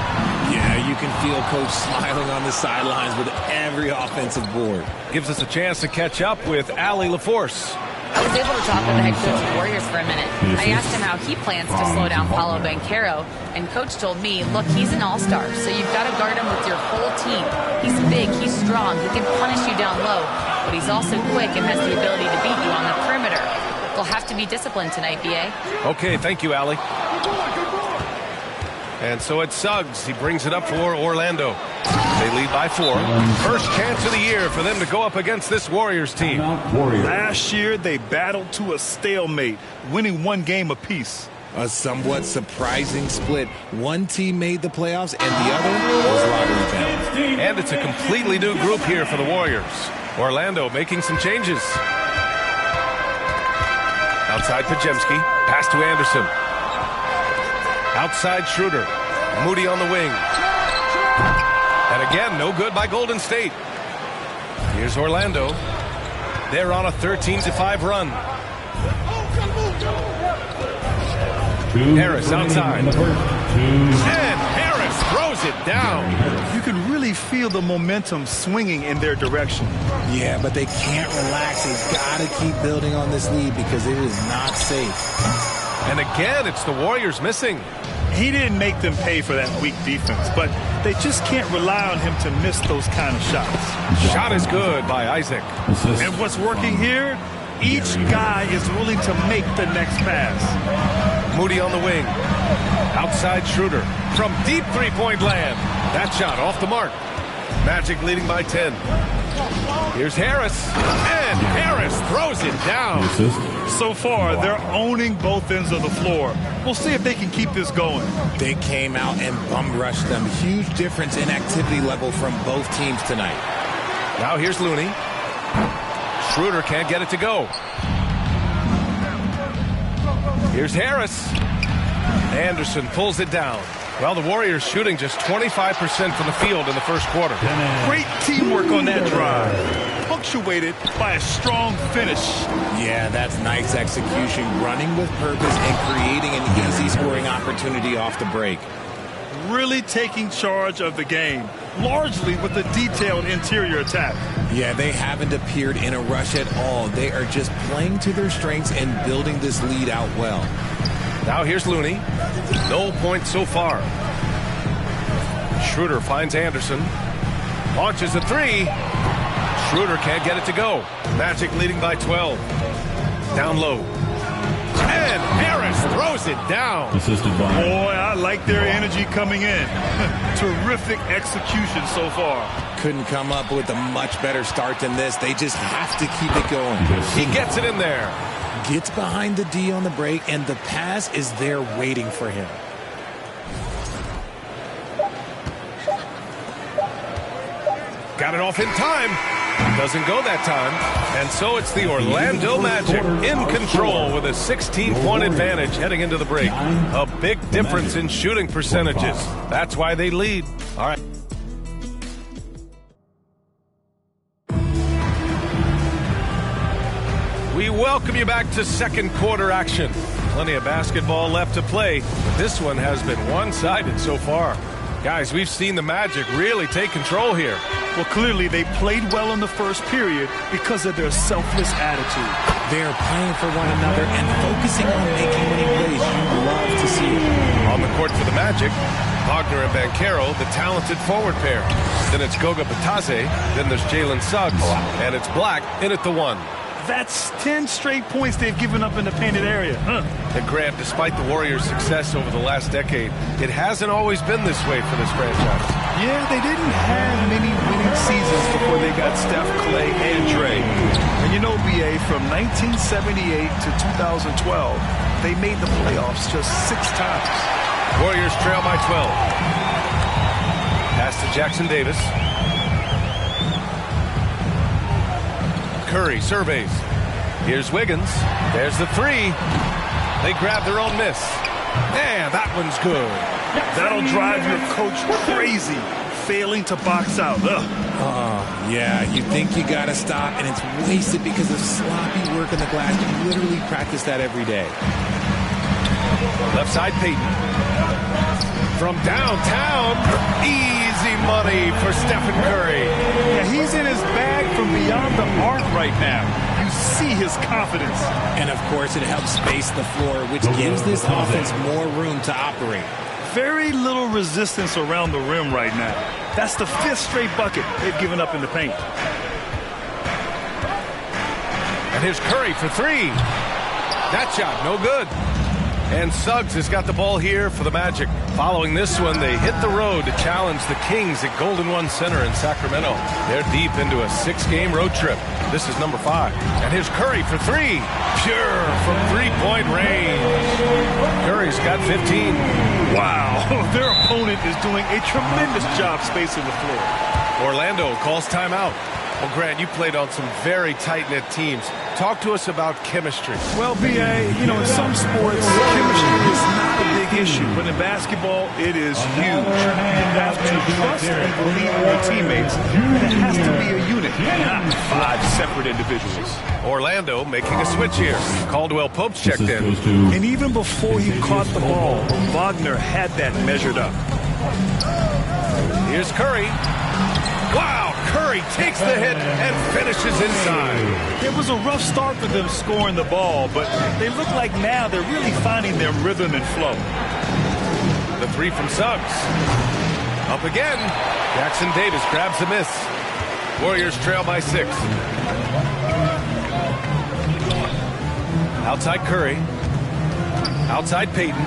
Speaker 12: Yeah, you can feel Coach smiling on the sidelines with every offensive board.
Speaker 10: Gives us a chance to catch up with Allie LaForce.
Speaker 13: I was able to talk with the head coach of the Warriors for a minute. I asked him how he plans to slow down Paolo Banchero, and Coach told me, look, he's an all-star, so you've got to guard him with your whole team. He's big, he's strong, he can punish you down low, but he's also quick and has the ability to beat you on the perimeter. We'll have to be disciplined tonight, B.A.
Speaker 10: Okay, thank you, Allie. And so it's Suggs. He brings it up for Orlando. They lead by 4. First chance of the year for them to go up against this Warriors team.
Speaker 11: Last year, they battled to a stalemate, winning 1 game apiece.
Speaker 12: A somewhat surprising split. One team made the playoffs, and the other was lottery bound.
Speaker 10: And it's a completely new group here for the Warriors. Orlando making some changes. Outside Pajemski. Pass to Anderson. Outside Schroeder. Moody on the wing. And again, no good by Golden State. Here's Orlando. They're on a 13-5 run. Harris outside. And Harris throws it down.
Speaker 11: You can really feel the momentum swinging in their direction.
Speaker 12: Yeah, but they can't relax. They've got to keep building on this lead because it is not safe.
Speaker 10: And again, it's the Warriors missing.
Speaker 11: He didn't make them pay for that weak defense, but they just can't rely on him to miss those kind of shots.
Speaker 10: Shot is good by Isaac.
Speaker 11: And what's working here? Each guy is willing to make the next pass.
Speaker 10: Moody on the wing. Outside Schroeder from deep three-point land. That shot off the mark. Magic leading by 10. Here's Harris, and Harris throws it down.
Speaker 11: So far, they're owning both ends of the floor. We'll see if they can keep this going.
Speaker 12: They came out and bum rushed them. Huge difference in activity level from both teams tonight.
Speaker 10: Now here's Looney. Schroeder can't get it to go. Here's Harris. Anderson pulls it down. Well, the Warriors shooting just 25% from the field in the first quarter.
Speaker 11: Great teamwork on that drive, punctuated by a strong finish.
Speaker 12: Yeah, that's nice execution, running with purpose and creating an easy scoring opportunity off the break.
Speaker 11: Really taking charge of the game, largely with a detailed interior attack.
Speaker 12: Yeah, they haven't appeared in a rush at all. They are just playing to their strengths and building this lead out well.
Speaker 10: Now here's Looney. No points so far. Schroeder finds Anderson. Launches a three. Schroeder can't get it to go. Magic leading by 12. Down low. And Harris throws it down.
Speaker 11: Boy, I like their energy coming in. Terrific execution so far.
Speaker 12: Couldn't come up with a much better start than this. They just have to keep it going.
Speaker 10: He gets it in there.
Speaker 12: Gets behind the D on the break, and the pass is there waiting for him.
Speaker 10: Got it off in time. Doesn't go that time. And so it's the Orlando Magic in control with a 16-point advantage heading into the break. A big difference in shooting percentages. That's why they lead. All right. We welcome you back to second quarter action. Plenty of basketball left to play, but this one has been one-sided so far. Guys, we've seen the Magic really take control here.
Speaker 11: Well, clearly they played well in the first period because of their selfless attitude.
Speaker 12: They're playing for one another and focusing on making winning plays. You love to see it.
Speaker 10: On the court for the Magic, Wagner and Banchero, the talented forward pair. Then it's Goga Batase, then there's Jalen Suggs, and it's Black in at the one.
Speaker 11: That's 10 straight points they've given up in the painted area.
Speaker 10: And Grant, despite the Warriors' success over the last decade, it hasn't always been this way for this franchise.
Speaker 11: Yeah, they didn't have many winning seasons before they got Steph, Klay, and Dre. And you know, BA, from 1978 to 2012, they made the playoffs just 6 times.
Speaker 10: Warriors trail by 12. Pass to Jackson Davis. Curry surveys. Here's Wiggins. There's the three. They grab their own miss. And that one's good.
Speaker 11: That'll drive your coach crazy, failing to box out.
Speaker 12: Yeah, you think you got to stop, and it's wasted because of sloppy work in the glass. You literally practice that every day.
Speaker 10: Left side, Payton. From downtown, easy money for Stephen Curry.
Speaker 11: Yeah, he's in his bag from beyond the arc right now. You see his confidence.
Speaker 12: And, of course, it helps space the floor, which gives this offense more room to operate.
Speaker 11: Very little resistance around the rim right now. That's the 5th straight bucket they've given up in the paint.
Speaker 10: And here's Curry for three. That shot, no good. And Suggs has got the ball here for the Magic. Following this one, they hit the road to challenge the Kings at Golden One Center in Sacramento. They're deep into a 6-game road trip. This is number 5. And here's Curry for three. Pure from three-point range. Curry's got 15.
Speaker 11: Wow, their opponent is doing a tremendous job spacing the floor.
Speaker 10: Orlando calls timeout. Well, Grant, you played on some very tight-knit teams. Talk to us about chemistry.
Speaker 11: Well, BA, you know, in some sports, chemistry is not a big issue, but in basketball, it is huge. You have to trust and believe in your teammates, and it has to be a unit, not 5 separate individuals.
Speaker 10: Orlando making a switch here. Caldwell Pope's checked in.
Speaker 11: And even before he caught the ball, Wagner had that measured up.
Speaker 10: Here's Curry. Wow, Curry takes the hit and finishes inside.
Speaker 11: It was a rough start for them scoring the ball, but they look like now they're really finding their rhythm and flow.
Speaker 10: The three from Suggs. Up again. Jackson Davis grabs the miss. Warriors trail by 6. Outside Curry. Outside Peyton.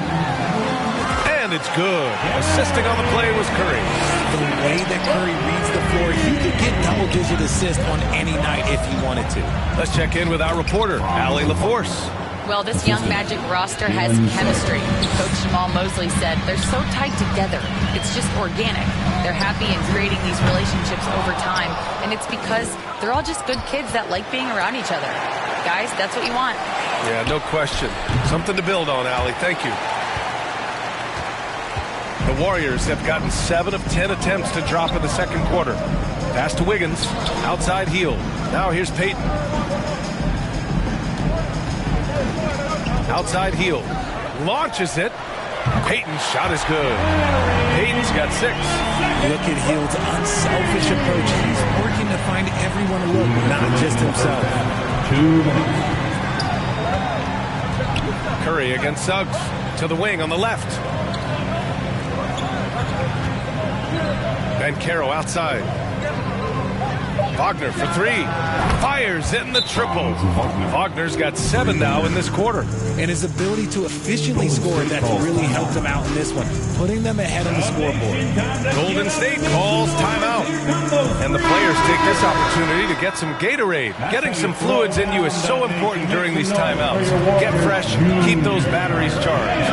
Speaker 10: And it's good. Assisting on the play was Curry.
Speaker 12: The way that Curry reads the floor, he could get double-digit assists on any night if he wanted to.
Speaker 10: Let's check in with our reporter, Allie LaForce.
Speaker 13: Well, this young Magic roster has chemistry. Coach Jamal Mosley said they're so tight together. It's just organic. They're happy in creating these relationships over time, and it's because they're all just good kids that like being around each other. Guys, that's what you want.
Speaker 10: Yeah, no question. Something to build on, Allie. Thank you. The Warriors have gotten 7 of 10 attempts to drop in the second quarter. Pass to Wiggins. Outside Hield. Now here's Peyton. Outside Hield. Launches it. Peyton's shot is good. Peyton's got 6.
Speaker 12: Look at Hield's unselfish approach. He's working to find everyone to look, not just himself.
Speaker 10: Curry against Suggs. To the wing on the left. Banchero outside. Wagner for 3. Fires in the triple. Wagner's got 7 now in this quarter.
Speaker 12: And his ability to efficiently score, that's really helped him out in this one, putting them ahead on the scoreboard.
Speaker 10: Golden State calls timeout. And the players take this opportunity to get some Gatorade. Getting some fluids in you is so important during these timeouts. Get fresh, keep those batteries charged.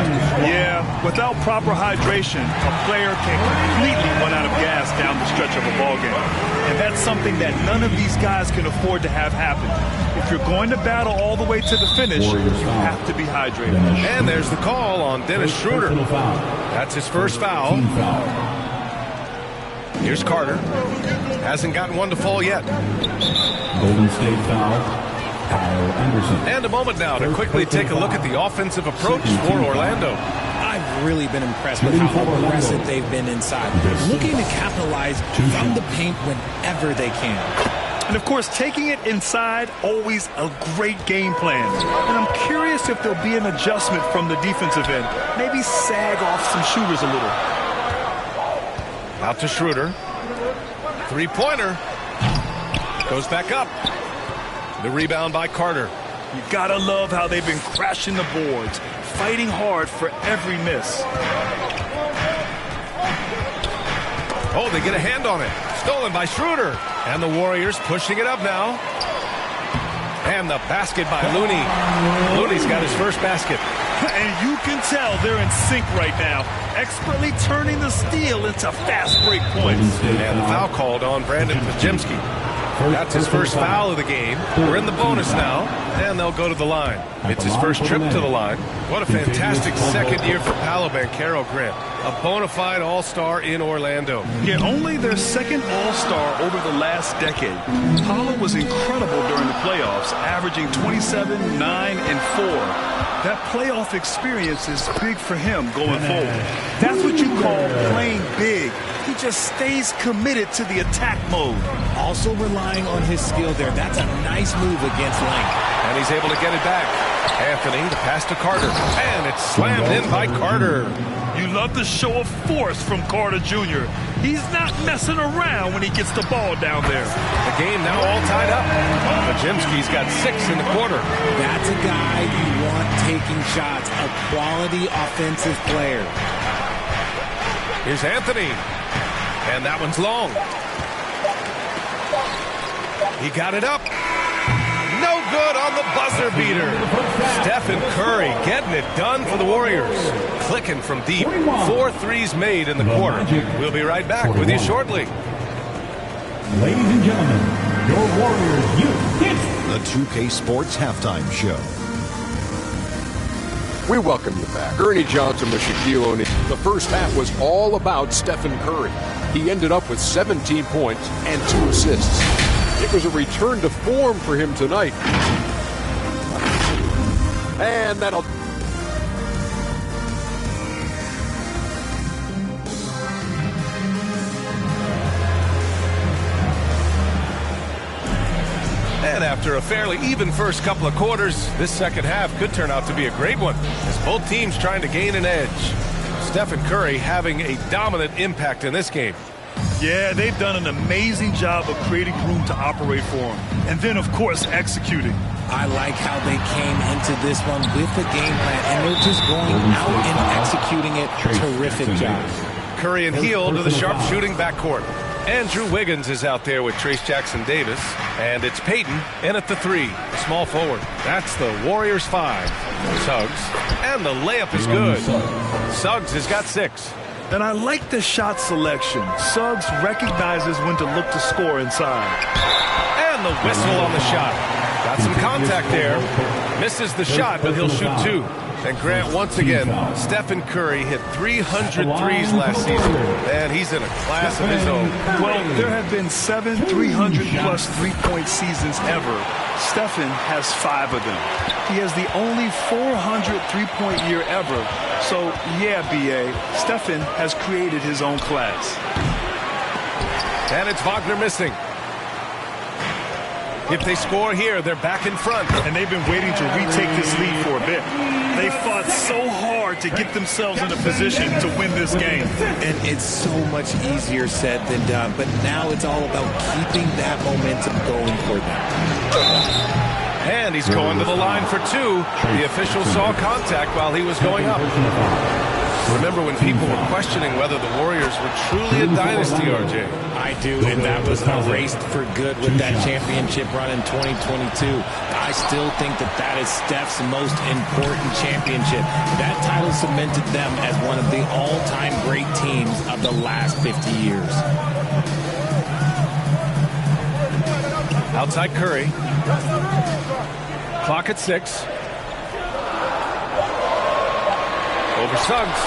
Speaker 11: Yeah, without proper hydration, a player can completely run out of gas down the stretch of a ball game. And that's something that none of these guys can afford to have happen. If you're going to battle all the way to the finish, you have to be hydrated.
Speaker 10: And there's the call on Dennis Schroeder. That's his first foul. Here's Carter. Hasn't gotten one to fall yet.
Speaker 6: Golden State foul. Kyle Anderson.
Speaker 10: And a moment now to quickly take a look at the offensive approach for Orlando.
Speaker 12: I've really been impressed with how aggressive they've been inside, looking to capitalize from the paint whenever they can.
Speaker 11: And of course, taking it inside, always a great game plan. And I'm curious if there'll be an adjustment from the defensive end. Maybe sag off some shooters a little.
Speaker 10: Out to Schroeder. 3-pointer. Goes back up. The rebound by Carter.
Speaker 11: You gotta love how they've been crashing the boards, fighting hard for every miss.
Speaker 10: Oh, they get a hand on it. Stolen by Schroeder. And the Warriors pushing it up now. And the basket by Looney. Looney's got his first basket.
Speaker 11: And you can tell they're in sync right now, expertly turning the steal into fast break points.
Speaker 10: And the foul called on Brandon Pajemski. That's his first foul of the game. We're in the bonus now, and they'll go to the line. It's his first trip to the line. What a fantastic second year for Paolo Banchero, Grant. A bona fide all-star in Orlando.
Speaker 11: Yeah, only their second all-star over the last decade. Paolo was incredible during the playoffs, averaging 27, 9, and 4. That playoff experience is big for him going forward. That's what you call playing big. He just stays committed to the attack mode.
Speaker 12: Also relying on his skill there. That's a nice move against length.
Speaker 10: And he's able to get it back. Anthony, the pass to Carter. And it's slammed in by Carter.
Speaker 11: You love the show of force from Carter Jr. He's not messing around when he gets the ball down there.
Speaker 10: The game now all tied up. Pajemski's got 6 in the quarter.
Speaker 12: That's a guy you want taking shots. A quality offensive player.
Speaker 10: Here's Anthony. And that one's long. He got it up. No good on the buzzer beater. Steph and Curry getting it done for the Warriors. Clicking from deep. 4 threes made in the quarter. We'll be right back with you shortly.
Speaker 6: Ladies and gentlemen, your Warriors youth hit.
Speaker 7: The 2K Sports Halftime Show.
Speaker 8: We welcome you back. Ernie Johnson with Shaquille O'Neal. The first half was all about Stephen Curry. He ended up with 17 points and 2 assists. It was a return to form for him tonight. And that'll...
Speaker 10: And after a fairly even first couple of quarters, this second half could turn out to be a great one, as both teams trying to gain an edge. Stephen Curry having a dominant impact in this game.
Speaker 11: Yeah, they've done an amazing job of creating room to operate for him. And then, of course, executing.
Speaker 12: I like how they came into this one with the game plan, and they're just going out and executing it. Terrific job.
Speaker 10: Curry and Hield to the sharpshooting backcourt. Andrew Wiggins is out there with Trace Jackson-Davis, and it's Payton in at the 3, small forward. That's the Warriors 5. Suggs, and the layup is good. Suggs has got 6.
Speaker 11: And I like the shot selection. Suggs recognizes when to look to score inside.
Speaker 10: And the whistle on the shot. Got some contact there. Misses the shot, but he'll shoot 2. And Grant, once again, Stephen Curry hit 300 threes last season, and he's in a class of his own.
Speaker 11: Well, there have been 7 300-plus three-point seasons ever. Stephen has 5 of them. He has the only 400 three-point year ever. So, yeah, B.A., Stephen has created his own class.
Speaker 10: And it's Wagner missing. If they score here, they're back in front.
Speaker 11: And they've been waiting to retake this lead for a bit. They fought so hard to get themselves in a position to win this game.
Speaker 12: And it's so much easier said than done. But now it's all about keeping that momentum going for them.
Speaker 10: And he's going to the line for 2. The official saw contact while he was going up. Remember when people were questioning whether the Warriors were truly a dynasty, RJ?
Speaker 12: I do, and that was erased for good with that championship run in 2022. I still think that is Steph's most important championship. That title cemented them as one of the all-time great teams of the last 50 years.
Speaker 10: Outside Curry. Clock at 6. Over Suggs.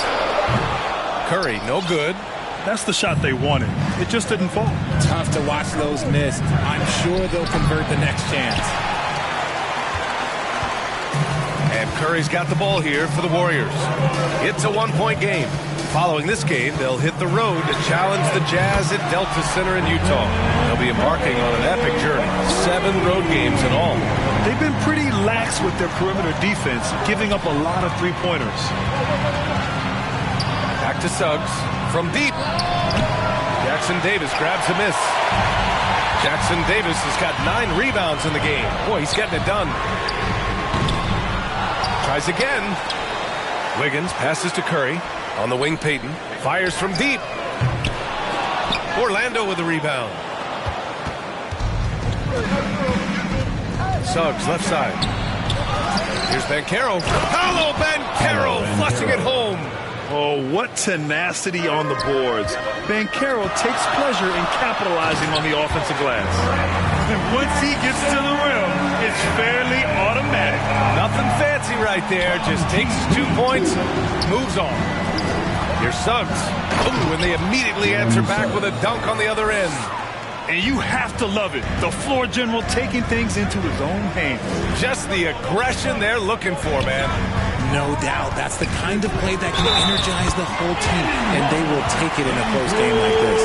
Speaker 10: Curry, no good.
Speaker 11: That's the shot they wanted. It just didn't fall.
Speaker 12: Tough to watch those miss. I'm sure they'll convert the next chance.
Speaker 10: And Curry's got the ball here for the Warriors. It's a 1-point game. Following this game, they'll hit the road to challenge the Jazz at Delta Center in Utah. They'll be embarking on an epic journey. 7 road games in all.
Speaker 11: They've been pretty lax with their perimeter defense, giving up a lot of three-pointers.
Speaker 10: Back to Suggs from deep. Jackson-Davis grabs a miss. Jackson-Davis has got 9 rebounds in the game. Boy, he's getting it done. Tries again. Wiggins passes to Curry. On the wing, Payton fires from deep. Orlando with the rebound. Suggs left side. Here's Banchero. Paolo Banchero flushing it home.
Speaker 11: Oh, what tenacity on the boards. Banchero takes pleasure in capitalizing on the offensive glass. And once he gets to the rim, it's fairly automatic.
Speaker 10: Nothing fancy right there. Just takes his 2 points, moves on. Here's Suggs. Ooh, and they immediately answer back with a dunk on the other end.
Speaker 11: And you have to love it. The floor general taking things into his own hands.
Speaker 10: Just the aggression they're looking for, man.
Speaker 12: No doubt. That's the kind of play that can energize the whole team, and they will take it in a close game like this.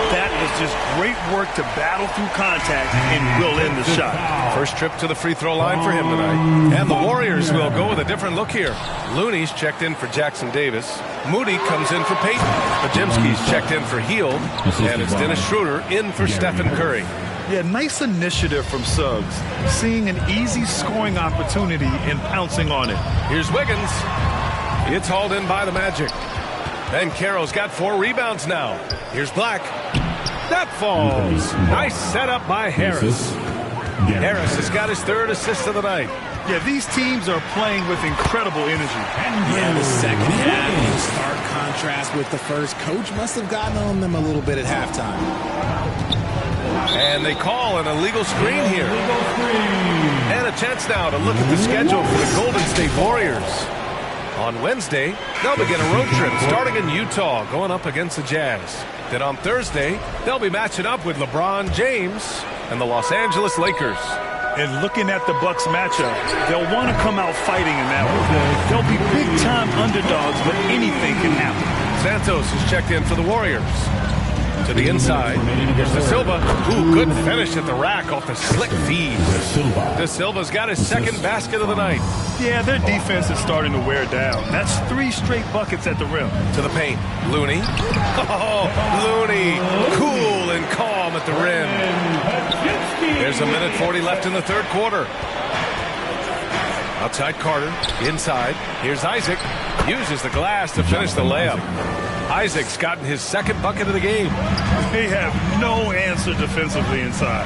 Speaker 11: That is just great work to battle through contact and will end the shot.
Speaker 10: First trip to the free throw line for him tonight. And the Warriors will go with a different look here. Looney's checked in for Jackson-Davis. Moody comes in for Payton. Podziemski's checked in for Hield. And it's Dennis Schroeder in for Stephen Curry.
Speaker 11: Yeah, nice initiative from Suggs. Seeing an easy scoring opportunity and pouncing on it.
Speaker 10: Here's Wiggins. It's hauled in by the Magic. Banchero's got 4 rebounds now. Here's Black. That falls. Nice setup by Harris. Harris has got his 3rd assist of the night.
Speaker 11: Yeah, these teams are playing with incredible energy.
Speaker 12: Yeah, the second half in stark contrast with the first. Coach must have gotten on them a little bit at halftime.
Speaker 10: And they call an illegal screen here. And a chance now to look at the schedule for the Golden State Warriors. On Wednesday, they'll begin a road trip starting in Utah, going up against the Jazz. Then on Thursday, they'll be matching up with LeBron James and the Los Angeles Lakers.
Speaker 11: And looking at the Bucks matchup, they'll want to come out fighting in that one. They'll be big-time underdogs, but anything can happen.
Speaker 10: Santos is checked in for the Warriors. To the inside, here's De Silva. Ooh, good finish at the rack off the slick feed. De Silva's got his 2nd basket of the night.
Speaker 11: Yeah, their defense is starting to wear down. That's 3 straight buckets at the rim.
Speaker 10: To the paint, Looney. Oh, Looney, cool at the rim. There's a minute 40 left in the third quarter. Outside Carter, inside. Here's Isaac. Uses the glass to finish the layup. Isaac's gotten his second bucket of the game.
Speaker 11: They have no answer defensively inside.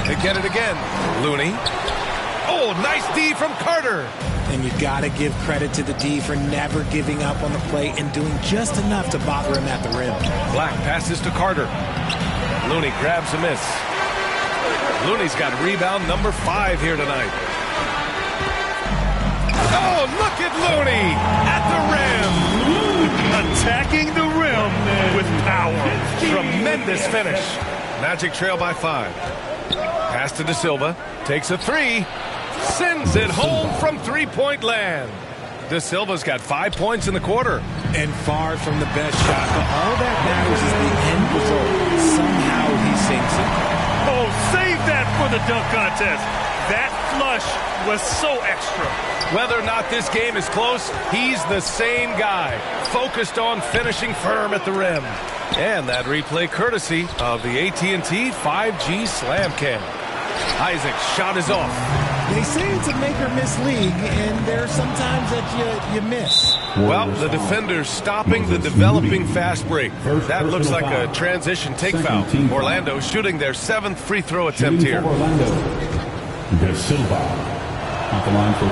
Speaker 10: They get it again. Looney. Oh, nice D from Carter.
Speaker 12: And you got to give credit to the D for never giving up on the play and doing just enough to bother him at the rim.
Speaker 10: Black passes to Carter. Looney grabs a miss. Looney's got rebound number 5 here tonight. Oh, look at Looney at the rim.
Speaker 11: Attacking the rim with power.
Speaker 10: Tremendous finish. Magic trail by 5. Pass to De Silva. Takes a 3. Sends it home from three-point land. De Silva's got 5 points in the quarter.
Speaker 12: And far from the best shot, but all that matters is the end result. Somehow he sinks it.
Speaker 11: Oh, save that for the dunk contest. That flush was so extra.
Speaker 10: Whether or not this game is close, he's the same guy, focused on finishing firm at the rim. And that replay courtesy of the AT&T 5G Slam Cam. Isaac's shot is off.
Speaker 12: They say it's a make-or-miss league, and there are some times that you miss.
Speaker 10: Well, the defender's stopping the developing fast break. That looks like a transition take foul. Orlando shooting their 7th free throw attempt here.
Speaker 6: De Silva at the line for...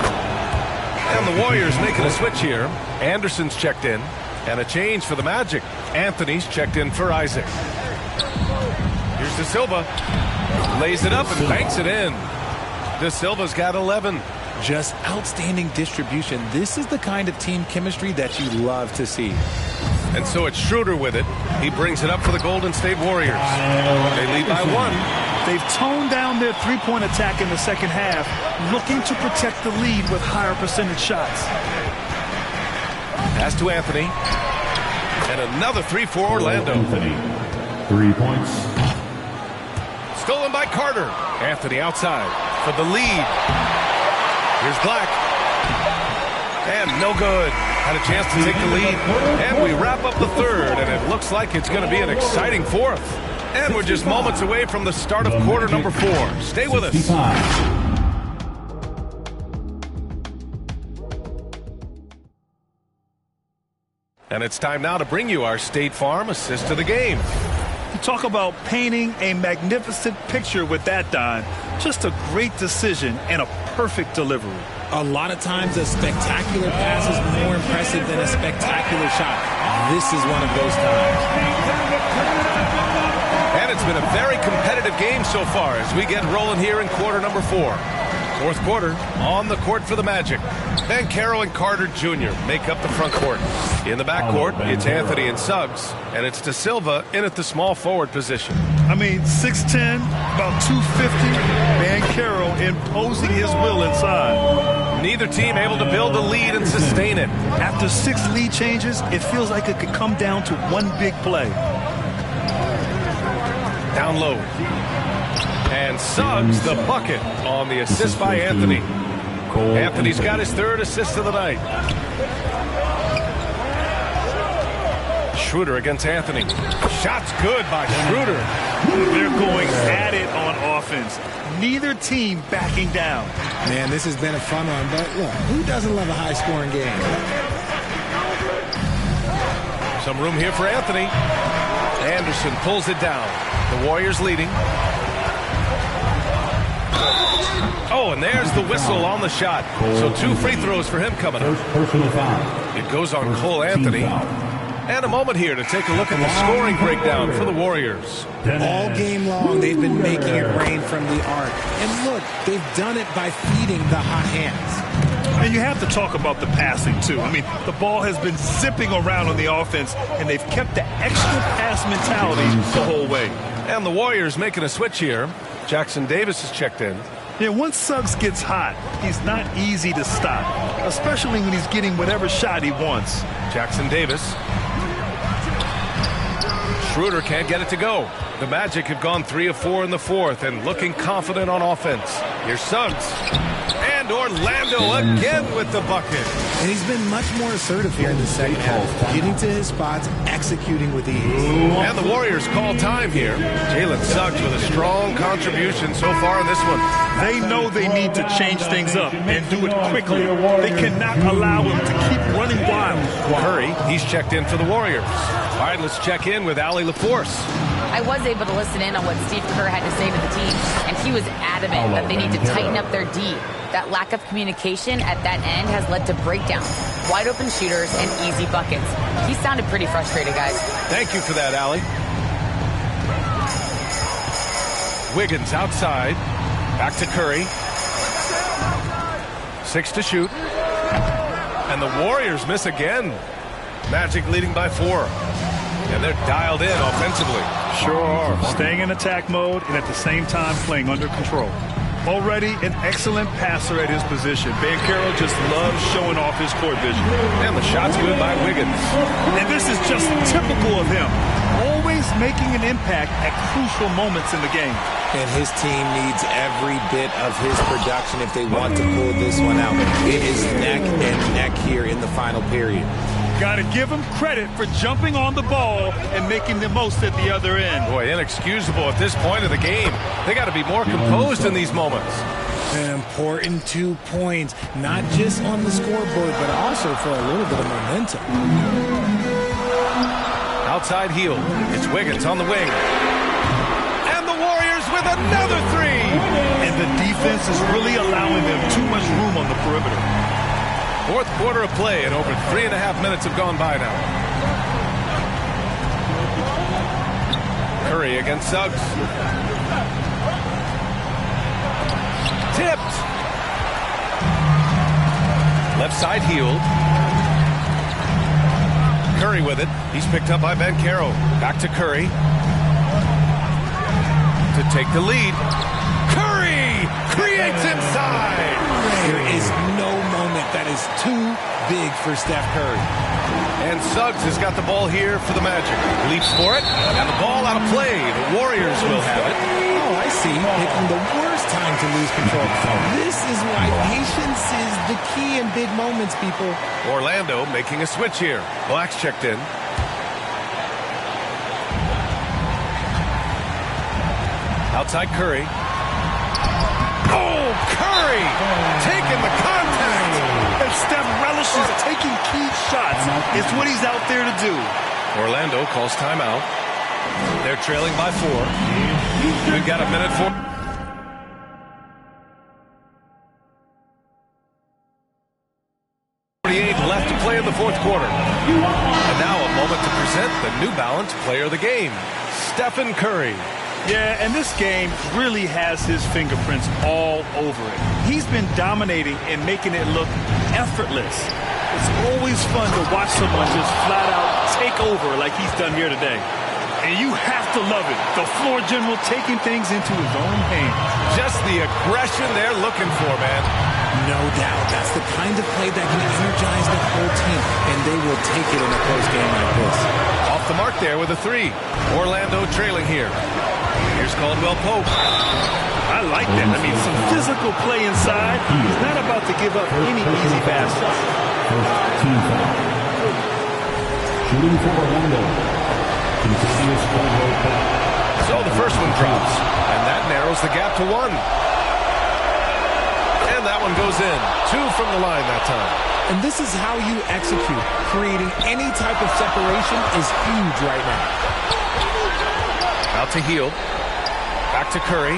Speaker 10: And the Warriors making a switch here. Anderson's checked in, and a change for the Magic. Anthony's checked in for Isaac. Here's De Silva. Lays it up and banks it in. De Silva's got 11.
Speaker 12: Just outstanding distribution. This is the kind of team chemistry that you love to see.
Speaker 10: And so it's Schroeder with it. He brings it up for the Golden State Warriors. They lead by 1.
Speaker 11: They've toned down their three-point attack in the second half, looking to protect the lead with higher percentage shots.
Speaker 10: Pass to Anthony. And another 3 for Orlando.
Speaker 6: Anthony, 3 points.
Speaker 10: Stolen by Carter. Anthony outside for the lead. Here's Black. And no good. Had a chance to take the lead. And we wrap up the third, and it looks like it's going to be an exciting fourth. And we're just moments away from the start of quarter number 4. Stay with us. And it's time now to bring you our State Farm assist of the game.
Speaker 11: You talk about painting a magnificent picture with that, Don. Just a great decision and a perfect delivery.
Speaker 12: A lot of times a spectacular pass is more impressive than a spectacular shot. This is one of those times.
Speaker 10: And it's been a very competitive game so far as we get rolling here in quarter number 4. Fourth quarter, on the court for the Magic. Banchero and Carter Jr. make up the front court. In the backcourt, it's Anthony and Suggs, and it's De Silva in at the small forward position.
Speaker 11: I mean, 6'10", about 250. Banchero imposing his will inside.
Speaker 10: Neither team able to build a lead and sustain it.
Speaker 11: After 6 lead changes, it feels like it could come down to one big play.
Speaker 10: Down low. And Suggs the bucket on the assist by Anthony. Anthony's got his 3rd assist of the night. Schroeder against Anthony. Shot's good by Schroeder.
Speaker 11: They're going at it on offense. Neither team backing down.
Speaker 12: Man, this has been a fun one, but look, who doesn't love a high-scoring game?
Speaker 10: Some room here for Anthony. Anderson pulls it down. The Warriors leading. Oh, and there's the whistle on the shot. So 2 free throws for him coming up.
Speaker 6: Personal foul.
Speaker 10: It goes on Cole Anthony. And a moment here to take a look at the scoring breakdown for the Warriors.
Speaker 12: All game long, they've been making it rain from the arc. And look, they've done it by feeding the hot hands.
Speaker 11: And you have to talk about the passing, too. I mean, the ball has been zipping around on the offense, and they've kept the extra pass mentality the whole way.
Speaker 10: And the Warriors making a switch here. Jackson Davis is checked in.
Speaker 11: Yeah, once Suggs gets hot, he's not easy to stop, especially when he's getting whatever shot he wants.
Speaker 10: Jackson Davis. Schroeder can't get it to go. The Magic have gone 3 of 4 in the fourth and looking confident on offense. Here's Suggs. And Orlando again with the bucket.
Speaker 12: And he's been much more assertive here in the second half, getting to his spots, executing with ease.
Speaker 10: And the Warriors call time here. Jalen Suggs with a strong contribution so far in this one.
Speaker 11: They know they need to change things up and do it quickly. They cannot allow him to keep running wild.
Speaker 10: Curry, he's checked in for the Warriors. All right, let's check in with Allie LaForce.
Speaker 13: I was able to listen in on what Steve Kerr had to say to the team, and he was adamant that they need to tighten up their D. That lack of communication at that end has led to breakdowns, wide open shooters, and easy buckets. He sounded pretty frustrated, guys.
Speaker 10: Thank you for that, Allie. Wiggins outside. Back to Curry. 6 to shoot. And the Warriors miss again. Magic leading by 4. And they're dialed in offensively.
Speaker 11: Sure are. Staying in attack mode and at the same time playing under control. Already an excellent passer at his position. Banchero just loves showing off his court vision.
Speaker 10: And the shot's good by Wiggins.
Speaker 11: And this is just typical of him. Always making an impact at crucial moments in the game.
Speaker 12: And his team needs every bit of his production if they want to pull this one out. It is neck and neck here in the final period.
Speaker 11: Got to give him credit for jumping on the ball and making the most at the other end.
Speaker 10: Boy, inexcusable at this point of the game. They got to be more composed in these moments.
Speaker 12: An important 2 points, not just on the scoreboard, but also for a little bit of momentum.
Speaker 10: Outside heel. It's Wiggins on the wing. And the Warriors with another 3.
Speaker 11: And the defense is really allowing them too much room on the perimeter.
Speaker 10: Fourth quarter of play, and over 3.5 minutes have gone by now. Curry against Suggs. Tipped. Left side healed. Curry with it. He's picked up by Banchero. Back to Curry. To take the lead. Curry creates inside.
Speaker 12: There is no moment that is too big for Steph Curry.
Speaker 10: And Suggs has got the ball here for the Magic. Leaps for it, and the ball out of play. The Warriors will have it.
Speaker 12: Oh, I see. Picking the worst time to lose control. This is why patience is the key in big moments, people.
Speaker 10: Orlando making a switch here. Black's checked in. Outside Curry. Oh, Curry taking the contact.
Speaker 11: And Steph relishes taking key shots. It's what he's out there to do.
Speaker 10: Orlando calls timeout. They're trailing by 4. We've got a minute for. Left to play in the fourth quarter. And now a moment to present the New Balance Player of the Game, Stephen Curry.
Speaker 11: Yeah, and this game really has his fingerprints all over it. He's been dominating and making it look effortless. It's always fun to watch someone just flat out take over like he's done here today. And you have to love it. The floor general taking things into his own hands.
Speaker 10: Just the aggression they're looking for, man.
Speaker 12: No doubt. That's the kind of play that can energize the whole team, and they will take it in a close game like this.
Speaker 10: Off the mark there with a 3. Orlando trailing here. Here's Caldwell Pope.
Speaker 11: I like that. I mean, some physical play inside. He's not about to give up any easy baskets.
Speaker 6: Shooting for Orlando.
Speaker 10: So the first one drops, and that narrows the gap to 1. And that one goes in. 2 from the line that time.
Speaker 12: And this is how you execute. Creating any type of separation is huge right now.
Speaker 10: Out to Heel. Back to Curry.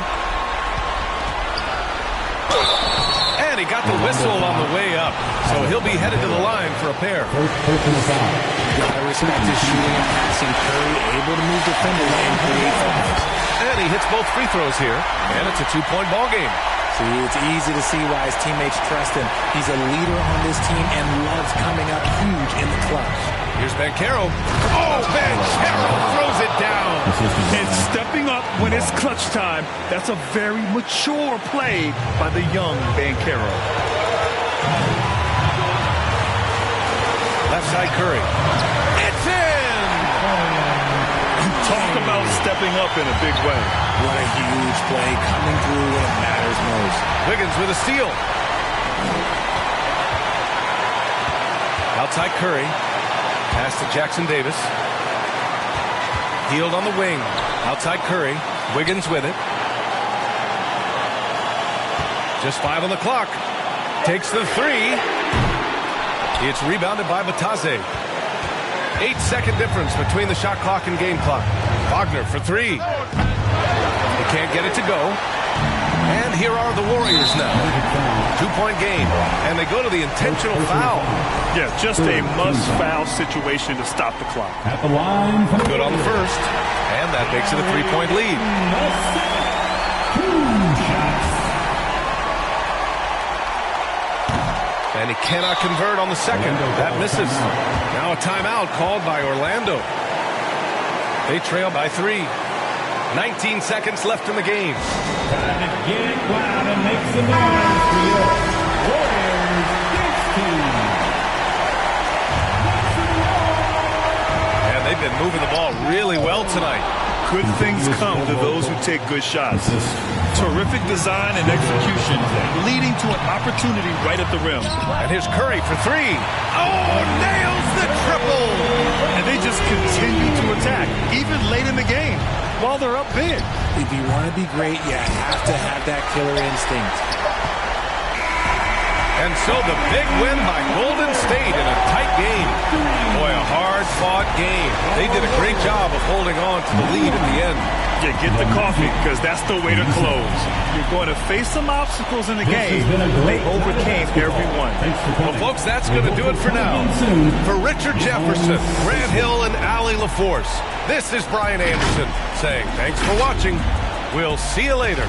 Speaker 10: And he got the whistle on the way up. So he'll be headed to the line for a pair.
Speaker 12: Gotta respect his shooting and passing. Curry able to move defenders and create fouls.
Speaker 10: And he hits both free throws here. And it's a 2-point ball game.
Speaker 12: See, it's easy to see why his teammates trust him. He's a leader on this team and loves coming up huge in the clutch.
Speaker 10: Here's Banchero. Oh, Banchero throws it down.
Speaker 11: And stepping up when it's clutch time. That's a very mature play by the young Banchero.
Speaker 10: Left side Curry. It's in!
Speaker 11: Talk about stepping up in a big way.
Speaker 12: What a huge play coming through when it matters most.
Speaker 10: Wiggins with a steal. Outside Curry. Pass to Jackson Davis. Healed on the wing. Outside Curry. Wiggins with it. Just 5 on the clock. Takes the 3. It's rebounded by Batase. 8-second difference between the shot clock and game clock. Wagner for 3. He can't get it to go. And here are the Warriors now. 2-point game. And they go to the intentional foul.
Speaker 11: Yeah, just a must-foul situation to stop the clock.
Speaker 6: At the line.
Speaker 10: Good on the first. And that makes it a 3-point lead.
Speaker 6: 2 shots.
Speaker 10: And he cannot convert on the second. That misses. Now a timeout called by Orlando. They trail by 3. 19 seconds left in the game.
Speaker 6: Time to get loud and make some noise for your Warriors team.
Speaker 10: And they've been moving the ball really well tonight.
Speaker 11: Good things come to those who take good shots. Terrific design and execution, leading to an opportunity right at the rim.
Speaker 10: And here's Curry for 3. Oh, nails the triple!
Speaker 11: And they just continue to attack, even late in the game, while they're up big.
Speaker 12: If you want to be great, you have to have that killer instinct.
Speaker 10: And so the big win by Golden State in a tight game. Boy, a hard-fought game. They did a great job of holding on to the lead at the end.
Speaker 11: Yeah, get the coffee, because that's the way to close. You're going to face some obstacles in the game. They overcame every one.
Speaker 10: Well, folks, that's going to do it for now. For Richard Jefferson, Grant Hill, and Allie LaForce, this is Brian Anderson saying thanks for watching. We'll see you later.